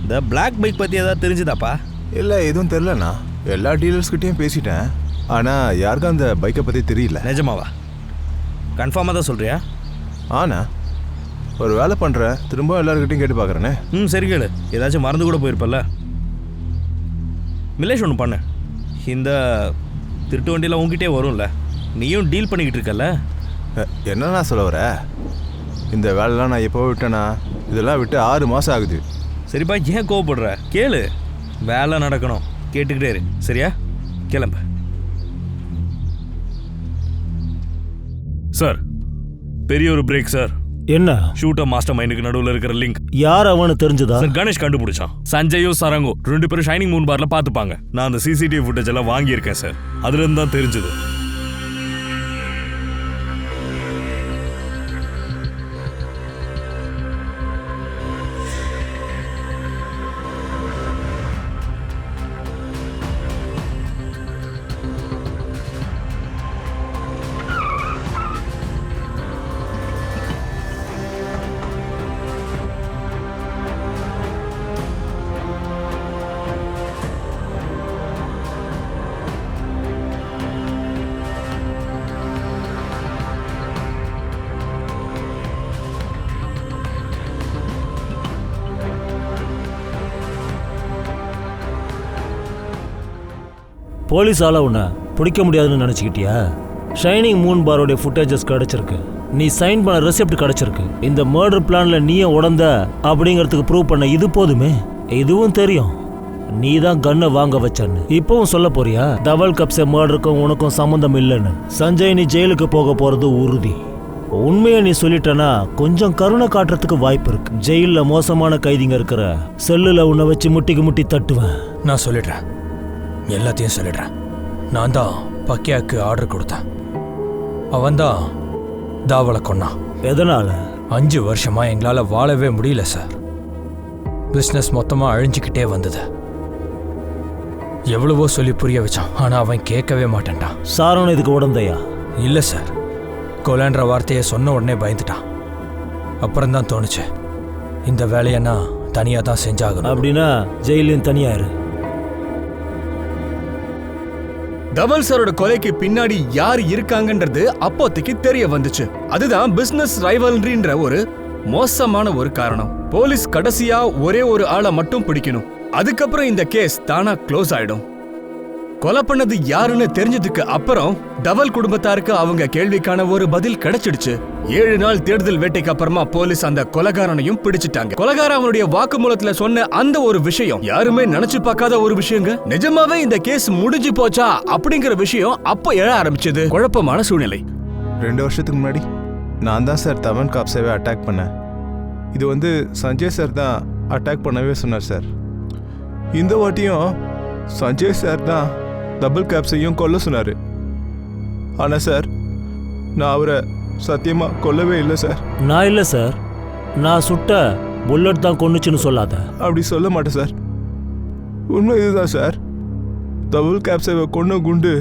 இந்த பிளாக் பைக் பற்றி ஏதாவது தெரிஞ்சுதாப்பா? இல்லை, எதுவும் தெரிலண்ணா. எல்லா டீலர்ஸ்கிட்டையும் பேசிட்டேன். ஆனால் யாருக்கும் அந்த பைக்கை பற்றி தெரியல. நிஜமாவா? கன்ஃபார்மாக தான் சொல்கிறியா? ஆண்ணா, ஒரு வேலை பண்ணுறேன், திரும்ப எல்லாருக்கிட்டையும் கேட்டு பார்க்குறேண்ணே. சரி கேளு. ஏதாச்சும் மறந்து கூட போயிருப்பல்ல. மிலேஷ், ஒன்று பண்ணு. இந்த திருட்டு வண்டியெல்லாம் உங்ககிட்டே வரும்ல, நீயும் டீல் பண்ணிக்கிட்டு இருக்கல. என்னண்ணா சொல்ல வர? இந்த வேலைலாம் நான் எப்போ விட்டேண்ணா? இதெல்லாம் விட்டு 6 மாதம் ஆகுது. சரிப்பா, ஏன் கோவப்படுற? கேளு, வேலை நடக்கணும், கேட்டுக்கிட்டே இரு. சரியா? கிளம்பு. சார், பெரிய ஒரு பிரேக் சார். என்ன? ஷூட்டர் மாஸ்டர் மைண்டுக்கு நடுவில் இருக்கிற லிங்க் யார் அவனு தெரிஞ்சதா? சார், கணேஷ் கண்டுபிடிச்சான். சஞ்சயும் சரங்கும் 2 பேரும் ஷைனிங் மூன் பார்ல பார்த்துப்பாங்க. நான் அந்த சிசிடிவி ஃபுட்டேஜ் எல்லாம் வாங்கியிருக்கேன் சார். அதுலேருந்து தான் தெரிஞ்சது. போலீஸால உன்னை பிடிக்க முடியாதுன்னு நினச்சிக்கிட்டியா? ஷைனிங் மூன் பாரோடைய ஃபுட்டேஜஸ் கிடைச்சிருக்கு. நீ சைன் பண்ண ரெசிப்ட் கிடைச்சிருக்கு. இந்த மர்டர் பிளான்ல நீயே உடந்த அப்படிங்கிறதுக்கு ப்ரூவ் பண்ண இது போதுமே. இதுவும் தெரியும் நீ தான் கன்னை வாங்க வச்சன்னு. இப்பவும் சொல்ல போறியா தவல் கப்ஸே மர்டருக்கும் உனக்கும் சம்மந்தம் இல்லைன்னு? சஞ்சய், நீ ஜெயிலுக்கு போக போறது உறுதி. உண்மையை நீ சொல்லிட்டனா கொஞ்சம் கருணை காட்டுறதுக்கு வாய்ப்பு இருக்கு. ஜெயிலில் மோசமான கைதிங்க இருக்கிற செல்லுல உன்னை வச்சு முட்டிக்கு முட்டி தட்டுவேன். நான் சொல்லிடுறேன், எல்லாத்தையும் சொல்லிடுறேன். நான் தான் பக்கியாக்கு ஆர்டர் கொடுத்தேன். அவன்தான் தாவலை கொன்னான். எதனால? 5 வருஷமா எங்களால் வாழவே முடியல சார். பிஸ்னஸ் மொத்தமாக அழிஞ்சுக்கிட்டே வந்தது. எவ்வளவோ சொல்லி புரிய வச்சான், ஆனால் அவன் கேட்கவே மாட்டேன்ட்டான். சாரணம் இதுக்கு உடந்தையா? இல்லை சார், கொலைன்ற வார்த்தையை சொன்ன உடனே பயந்துட்டான். அப்புறம்தான் தோணுச்சு இந்த வேலையை நான் தனியாக தான் செஞ்சாகணும். அப்படின்னா ஜெயிலையும் தனியா இரு. தவல் சாரோட கொலைக்கு பின்னாடி யார் இருக்காங்கன்றது அப்போதைக்கு தெரிய வந்துச்சு. அதுதான் பிசினஸ் ரைவல்ரின்ற ஒரு மோசமான ஒரு காரணம். போலீஸ் கடைசியா ஒரே ஒரு ஆளை மட்டும் பிடிக்கணும். அதுக்கப்புறம் இந்த கேஸ் தானா க்ளோஸ் ஆயிடும். கொலை பண்ணது யாருன்னு தெரிஞ்சதுக்கு அப்புறம் தவல் குடும்பத்தாருக்கு அவங்க கேள்விக்கான ஒரு பதில் கிடைச்சிடுச்சு. 7 நாள் தேடுதல் வேட்டைக்கு அப்புறமா போலீஸ் அந்த கொலைகாரனையும் பிடிச்சிட்டாங்க. கொலைகாரன் அவனுடைய வாக்குமூலத்துல சொன்ன அந்த ஒரு விஷயம் யாருமே நினைச்சு பார்க்காத ஒரு விஷயங்க. நிஜமாவே இந்த கேஸ் முடிஞ்சு போச்சா அப்படிங்கிற விஷயம் அப்ப எழ ஆரம்பிச்சது. குழப்பமான சூழ்நிலை. 2 வருஷத்துக்கு முன்னாடி நான் தான் சார் தவன் காப்ஸேவை அட்டாக் பண்ணேன். இது சஞ்சய் சார் தான் அட்டாக் பண்ணவே சொன்னார் சார். இந்த வாட்டியும் சஞ்சய் சார் தான் டபுள் கேப்ஸையும் கொல்ல சொன்னார். ஆனால் சார் நான் அவரை சத்தியமாக கொல்லவே இல்லை சார். நான் இல்லை சார், நான் சுட்ட புல்லட் தான் கொன்னுச்சுன்னு சொல்லாத. அப்படி சொல்ல மாட்டேன் சார். உண்மை இதுதான் சார். டபுள் கேப்ஸை கொன்ன குண்டு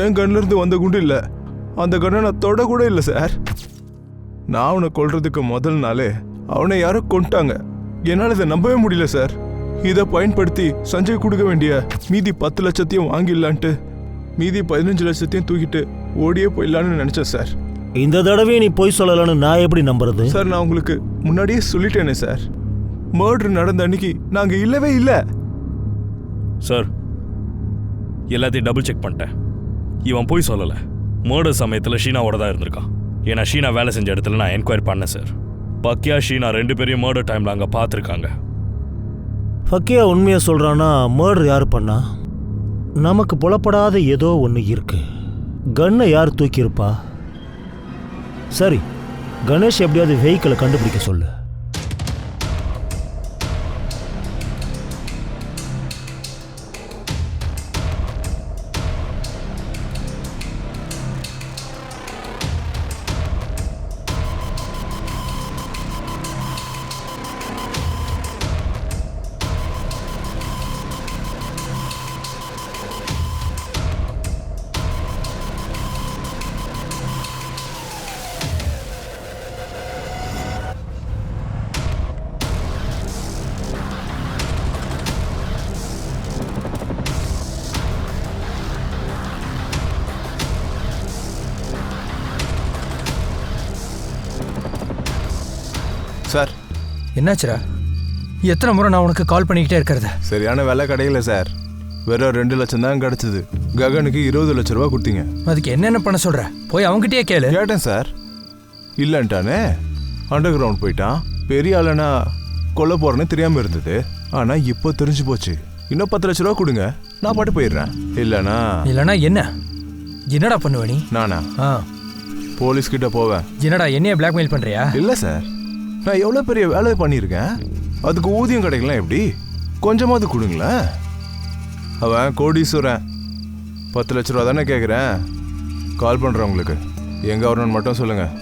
என் கண்ணிலிருந்து வந்த குண்டு இல்லை. அந்த கண்ணை நான் தொட கூட இல்லை சார். நான் அவனை கொல்றதுக்கு முதல் நாளே அவனை யாரோ கொண்டுட்டாங்க. என்னால் இதை நம்பவே முடியல சார். இதை பயன்படுத்தி சஞ்சய் கொடுக்க வேண்டிய மீதி 10 லட்சத்தையும் வாங்கிடலான்ட்டு மீதி 15 லட்சத்தையும் தூக்கிட்டு ஓடியே போயிடலான்னு நினச்சேன் சார். இந்த தடவை நீ போய் சொல்லலான்னு நான் எப்படி நம்புறது? சார் நான் உங்களுக்கு முன்னாடியே சொல்லிட்டேனே சார், மர்டர் நடந்த அன்னைக்கு நாங்கள் இல்லவே இல்லை. சார் எல்லாத்தையும் டபுள் செக் பண்ணிட்டேன். இவன் போய் சொல்லலை. மர்டர் சமயத்தில் ஷீனாவோட தான் இருந்திருக்கான். ஏன்னா ஷீனா வேலை செஞ்ச இடத்துல நான் என்கொயரி பண்ணேன் சார். பக்கியா ஷீனா 2 பேரையும் மர்டர் டைமில் அங்கே பார்த்துருக்காங்க. ஃபக்கியா உண்மையை சொல்கிறான்னா மர்டர் யார் பண்ணா? நமக்கு புலப்படாத ஏதோ ஒன்று இருக்கு. கன்னை யார் தூக்கியிருப்பா? சரி, கணேஷ் எப்படியாவது வெஹிக்கிளை கண்டுபிடிக்க சொல்லு. சார் என்னாச்சுரா? எத்தனை முறை நான் உனக்கு கால் பண்ணிக்கிட்டே இருக்கிறது? சரியான வேலை கிடைக்கல சார். வெறும் 2 லட்சம் தான் கிடச்சிது. ககனுக்கு 20 லட்ச ரூபா கொடுத்தீங்க. அதுக்கு என்னென்ன பண்ண சொல்ற? போய் அவங்ககிட்டயே கேளு. கேட்டேன் சார், இல்லைன்ட்டானே. அண்டர் கிரவுண்ட் போயிட்டான். பெரிய ஆளுனா கொல்ல போறேன்னு தெரியாம இருந்தது. ஆனா இப்போ தெரிஞ்சு போச்சு. இன்னும் 10 லட்ச ரூபா கொடுங்க, நான் பாட்டு போயிடுறேன். இல்லைனா என்ன? என்னடா பண்ணுவ நீ? நானா போலீஸ் கிட்ட போவேன். என்னடா என்னைய பிளாக்மெயில் பண்றியா? இல்லை சார், நான் எவ்வளோ பெரிய வேலை பண்ணியிருக்கேன். அதுக்கு ஊதியம் கிடைக்கலாம் எப்படி? கொஞ்சமாவது கொடுங்களேன். அவன் கோடீஸ்வரன். 10 லட்ச ரூபா தானே கேட்குறேன். கால் பண்ணுறேன் உங்களுக்கு. எங்கே வரணும்னு மட்டும் சொல்லுங்கள்.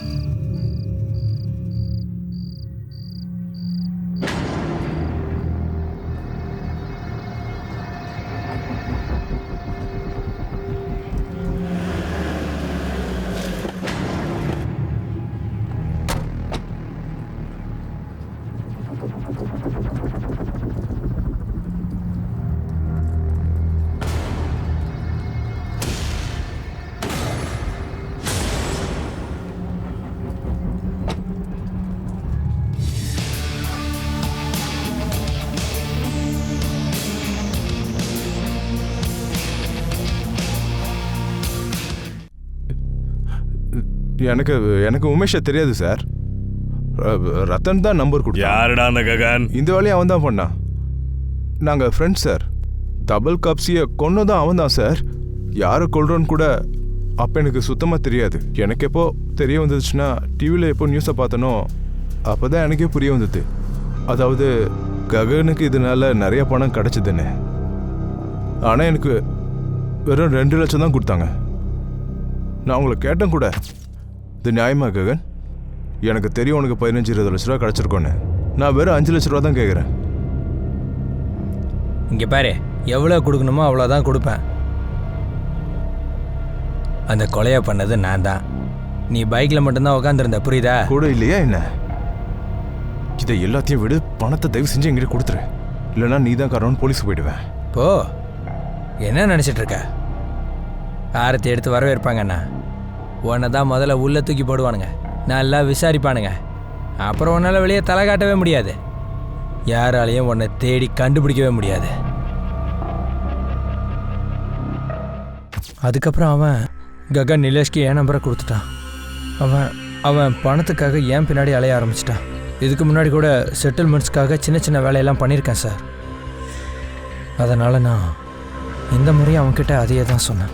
எனக்கு எனக்கு உமேஷை தெரியாது சார். ரத்தன் தான் நம்பர் கொடுத்தான். யாருடா அந்த ககன்? இந்த வேலையை அவன் தான் பண்ணான். நாங்கள் ஃப்ரெண்ட்ஸ் சார். டபுள் கப்ஸியை கொன்னதும் அவன் தான் சார். யாரை கொள்றோன்னு கூட அப்போ எனக்கு சுத்தமாக தெரியாது. எனக்கு எப்போ தெரிய வந்துச்சுன்னா டிவியில் எப்போ நியூஸை பார்த்தனோ அப்போ தான் எனக்கே புரிய வந்தது. அதாவது ககனுக்கு இதனால நிறைய பணம் கிடச்சிதுன்னு. ஆனால் எனக்கு வெறும் 2 லட்சம் தான் கொடுத்தாங்க. நான் உங்களை கேட்டேன் கூட, இது நியாயமா ககன்? எனக்கு தெரியும் உனக்கு 15-20 லட்ச ரூபா கிடச்சிருக்கோன்னு. நான் வெறும் 5 லட்ச ரூபா தான் கேட்குறேன். இங்கே பாரு, எவ்வளோ கொடுக்கணுமோ அவ்வளோதான் கொடுப்பேன். அந்த கொலையை பண்ணது நான் தான். நீ பைக்கில் மட்டும்தான் உட்காந்துருந்த, புரியுதா? கூட இல்லையா என்ன? இதை எல்லாத்தையும் விடு, பணத்தை தயவு செஞ்சு எங்கிட்ட கொடுத்துரு. இல்லைன்னா நீ தான் காரணம்னு போலீஸுக்கு போயிடுவேன். போ. என்ன நினச்சிட்டு இருக்க? ஆரத்தி எடுத்து வரவேற்பாங்கண்ணா. உன்னை தான் முதல்ல உள்ளே தூக்கி போடுவானுங்க, நல்லா விசாரிப்பானுங்க. அப்புறம் உன்னால் வெளியே தலை காட்டவே முடியாது. யாராலையும் உன்னை தேடி கண்டுபிடிக்கவே முடியாது. அதுக்கப்புறம் அவன் ககன் நிலேஷ்க்கு என் நம்பரை கொடுத்துட்டான். அவன் பணத்துக்காக ஏன் பின்னாடி அலைய ஆரம்பிச்சிட்டான். இதுக்கு முன்னாடி கூட செட்டில்மெண்ட்ஸ்க்காக சின்ன சின்ன வேலையெல்லாம் பண்ணியிருக்கேன் சார். அதனால் நான் இந்த முறையும் அவன்கிட்ட அதையே தான் சொன்னேன்.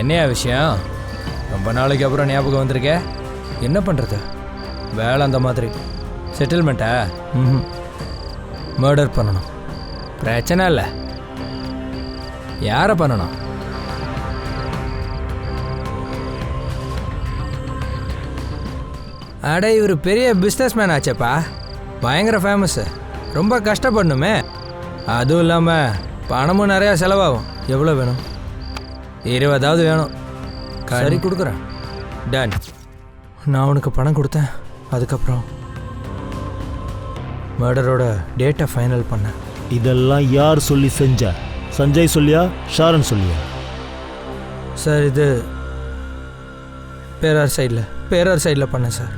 என்னையா விஷயம்? ரொம்ப நாளைக்கு அப்புறம் ஞாபகம் வந்திருக்க. என்ன பண்ணுறது, வேலை அந்த மாதிரி. செட்டில்மெண்ட்டா? மர்டர் பண்ணணும். பிரச்சனை இல்லை. யாரை பண்ணணும்? அட, இவர் பெரிய பிஸ்னஸ் மேன் ஆச்சப்பா. பயங்கர ஃபேமஸ்ஸு. ரொம்ப கஷ்டப்படணுமே. அதுவும் இல்லாமல் பணமும் நிறையா செலவாகும். எவ்வளோ வேணும்? 20,000 வேணும். சரி, கொடுக்குறேன். டன். நான் உனக்கு பணம் கொடுத்தேன். அதுக்கப்புறம் மர்டரோட டேட்டை ஃபைனல் பண்ணேன். இதெல்லாம் யார் சொல்லி செஞ்ச? சஞ்சய் சொல்லியா, ஷாரன் சொல்லியா? சார், இது பேரார் சைடில் பண்ணேன் சார்.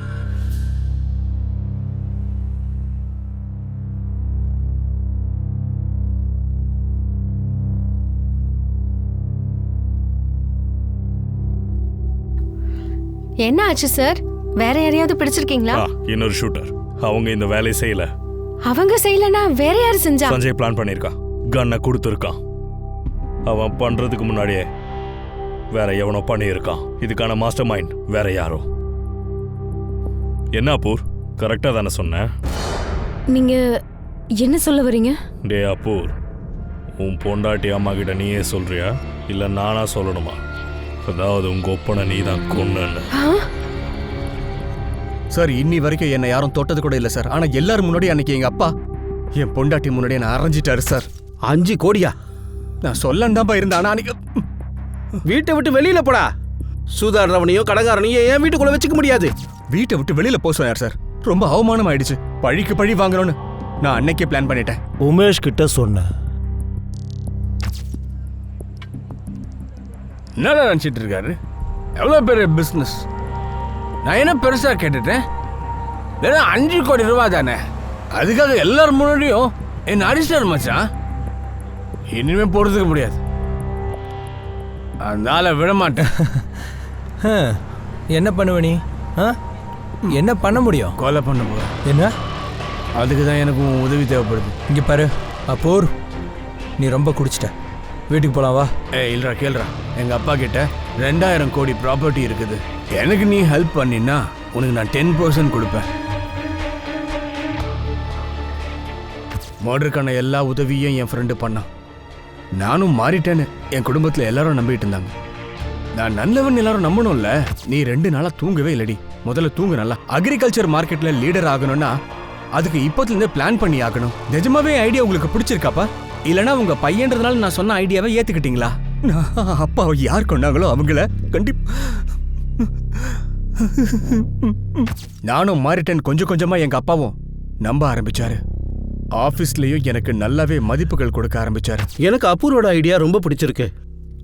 என்ன ஆச்சு சார்? வேற யாரையாவது பிடிச்சிருக்கீங்களா? இன்னொரு ஷூட்டர். அவங்க இந்த வேலையை செய்யல. அவங்க செய்யலனா வேற யாரு செஞ்சா? சஞ்சய் பிளான் பண்ணிருக்கான், கன்னை கொடுத்துருக்கான். அவன் பண்றதுக்கு முன்னாடியே வேற எவனோ பண்ணியிருக்கான். இதுக்கான மாஸ்டர் மைண்ட் வேற யாரோ. என்ன அப்பூர், கரெக்டா தானே சொன்னேன்? நீங்க என்ன சொல்ல வரீங்க? டே அப்பூர், உன் பொண்டாட்டி அம்மா கிட்ட நீயே சொல்றியா இல்ல நானா சொல்லணுமா? அதாவது உங்க ஒப்பனை நீ தான் கொன்னு. சார், இன்னி வரைக்கும் என்னை யாரும் தொட்டது கூட இல்லை சார். ஆனால் எல்லாரும் முன்னாடி அன்னைக்கு எங்கள் அப்பா என் பொண்டாட்டி முன்னாடி என்ன அரைஞ்சிட்டாரு சார். 5 கோடியா? நான் சொல்லன்னு தான்ப்பா இருந்தேன். ஆனால் அன்னைக்கு வீட்டை விட்டு வெளியில போடா. சூதாடுறவனையும் கடகாரனையும் ஏன் வீட்டுக்குள்ள வச்சுக்க முடியாது. வீட்டை விட்டு வெளியில போக சொன்னார் சார். ரொம்ப அவமானம் ஆயிடுச்சு. பழிக்கு பழி வாங்கணும்னு நான் அன்னைக்கே பிளான் பண்ணிட்டேன். உமேஷ் கிட்ட சொன்னேன். என்னடா நினச்சிட்டு இருக்காரு? எவ்வளோ பெரிய பிஸ்னஸ். நான் என்ன பெருசாக கேட்டுட்டேன்? வெறும் 5 கோடி ரூபா தானே. அதுக்காக எல்லாரும் முன்னாடியும் என்ன அடிச்சார் மச்சான். இனிமே போறதுக்கு முடியாது. அதனால விட மாட்டேன். என்ன பண்ணுவ நீ? என்ன பண்ண முடியும்? கொலை பண்ண போகிறேன். என்ன? அதுக்கு தான் எனக்கும் உதவி தேவைப்படுது. இங்கே பாரு அப்போர், நீ ரொம்ப குடிச்சிட்ட. வீட்டுக்கு போலாம் வா. இல்லைடா, கேளுடா. எங்கள் அப்பா கிட்ட 2000 கோடி ப்ராப்பர்ட்டி இருக்குது. எனக்கு நீ ஹெல்ப் பண்ணினா உனக்கு நான் 10% கொடுப்பேன். மர்டருக்கான எல்லா உதவியும் என் ஃப்ரெண்டு பண்ணான். நானும் மாறிட்டேன்னு என் குடும்பத்தில் எல்லாரும் நம்பிட்டு இருந்தாங்க. நான் நல்லவன் எல்லாரும் நம்பணும்ல. நீ 2 நாளா தூங்கவே இல்லடி. முதல்ல தூங்கு நல்லா. அக்ரிகல்ச்சர் மார்க்கெட்ல லீடர் ஆகணும்னா அதுக்கு இப்போதுலேருந்தே பிளான் பண்ணி ஆகணும். நிஜமாவே ஐடியா உங்களுக்கு பிடிச்சிருக்காப்பா? இல்லைனா உங்க பையன்றதுனால நான் சொன்ன ஐடியாவை ஏத்துக்கிட்டீங்களா? அப்பாவை யார் கொண்டாங்களோ அவங்கள நானும் மாறிட்டேன். கொஞ்சம் கொஞ்சமா எங்க அப்பாவும் நம்ப ஆரம்பிச்சாரு. ஆபீஸ்லயும் எனக்கு நல்லாவே மதிப்புகள் கொடுக்க ஆரம்பிச்சாரு. எனக்கு அப்பூரோட ஐடியா ரொம்ப பிடிச்சிருக்கு.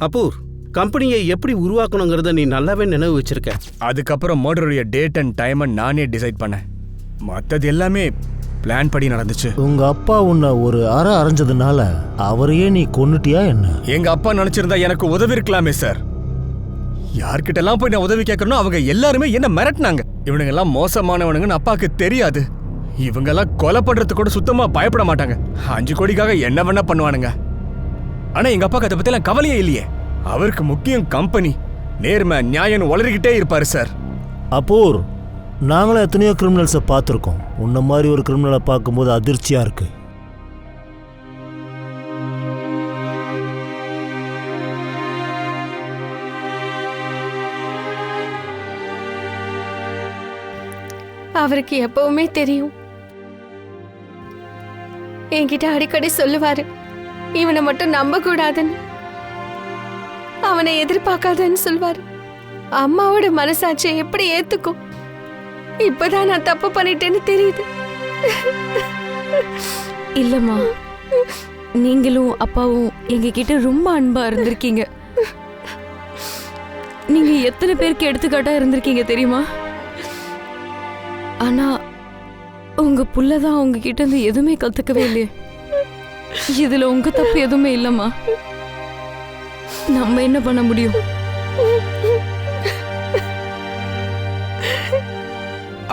அப்பூர், கம்பெனியை எப்படி உருவாக்கணுங்கிறத நீ நல்லாவே நினைவு வச்சிருக்க. அதுக்கப்புறம் மர்டருடைய டேட் அண்ட் டைமை நானே டிசைட் பண்ணேன். மற்றது எல்லாமே பிளான் படி நடந்துச்சு. உங்க அப்பா உன்னை ஒரு அறை அரைஞ்சதுனால அவரையே நீ கொன்னுட்டியா என்ன? எங்க அப்பா நினைச்சிருந்தா எனக்கு உதவி இருக்கலாமே சார். யார்கிட்ட எல்லாம் போய் நான் உதவி கேட்கறனோ அவங்க எல்லாருமே என்ன மிரட்டினாங்க. இவனுங்க எல்லாம் மோசமானவனுங்கன்னு அப்பாவுக்கு தெரியாது. இவங்க எல்லாம் கொலை பண்றது கூட சுத்தமா பயப்பட மாட்டாங்க. 5 கோடிக்காக என்ன வேணா பண்ணுவானுங்க. ஆனா எங்க அப்பாக்கு அதை பத்தி எல்லாம் கவலையே இல்லையே. அவருக்கு முக்கியம் கம்பெனி, நேர்மை, நியாயம் வளர்கிட்டே இருப்பாரு சார். அப்போர், நாங்களும் எத்தனையோ கிரிமினல்ஸை பார்த்துருக்கோம். உன்ன மாதிரி ஒரு கிரிமினலை பார்க்கும்போது அதிர்ச்சியா இருக்கு. அவருக்கு எப்பவுமே தெரியும். என்கிட்ட அடிக்கடி சொல்லுவாரு, இவனை மட்டும் நம்ப கூடாதுன்னு, அவனை எதிர்பார்க்காதன்னு சொல்வாரு. அம்மாவோட மனசாட்சியை எப்படி ஏத்துக்கும்? இப்பதான் நான் தப்பு பண்ணிட்டேன்னு தெரியுது. இல்லம்மா, நீங்களும் அப்பாவும் எங்ககிட்ட ரொம்ப அன்பா இருந்திருக்கீங்க. நீங்க எத்தனை பேருக்கு எடுத்துக்காட்டா இருந்திருக்கீங்க தெரியுமா? ஆனா உங்க புள்ளதான் உங்ககிட்ட இருந்து எதுவுமே கத்துக்கவே இல்லையே. இதுல உங்க தப்பு எதுவுமே இல்லம்மா. நம்ம என்ன பண்ண முடியும்?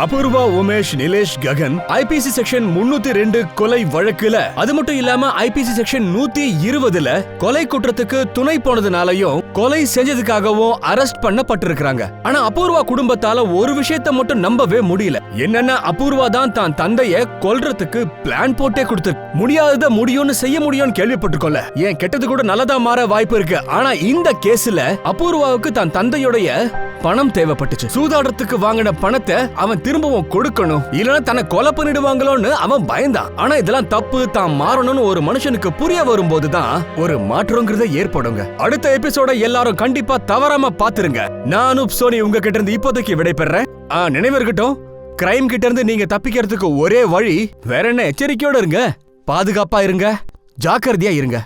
அபூர்வா, உமேஷ், நிலேஷ், ககன் ஐபிசி செக்ஷன் 302 கொலை வழக்குல, அது மட்டும் இல்லாம ஐபிசி செக்ஷன் 120ல கொலை குற்றத்துக்கு துணை போனதுனாலையும் கொலை செஞ்சதுக்காகவும் அரெஸ்ட் பண்ணப்பட்டிருக்காங்க. ஆனா அபூர்வா குடும்பத்தால ஒரு விஷயத்தை மட்டும் நம்பவே முடியல. என்னன்னா அபூர்வா தான் தந்தைய கொல்றதுக்கு பிளான் போட்டே கொடுத்து முடியாதத முடியும்னு செய்ய முடியும்னு கேள்விப்பட்டிருக்கோம்ல. ஏன் கெட்டது கூட நல்லதா மாற வாய்ப்பு இருக்கு. ஆனா இந்த கேஸ்ல அபூர்வாவுக்கு தந்தையுடைய பணம் தேவைப்பட்டுச்சு. சூதாடுறதுக்கு வாங்கின பணத்தை அவன் திரும்பவும் கொடுக்கணும், இல்லனா தன்னை கொலை பண்ணிடுவாங்களோன்னு அவன் பயந்தான். ஆனா இதெல்லாம் தப்பு, தான் மாறணும்னு ஒரு மனுஷனுக்கு புரிய வரும்போதுதான் ஒரு மாற்றங்கிறத ஏற்படுங்க. அடுத்த எபிசோட எல்லாரும் கண்டிப்பா தவறாம பாத்துருங்க. நானும் சோனி உங்ககிட்ட இருந்து இப்போதைக்கு விடைபெறேன். நினைவு இருக்கட்டும், கிரைம் கிட்ட இருந்து நீங்க தப்பிக்கிறதுக்கு ஒரே வழி வேற என்ன, எச்சரிக்கையோட இருங்க, பாதுகாப்பா இருங்க, ஜாக்கிரதையா இருங்க.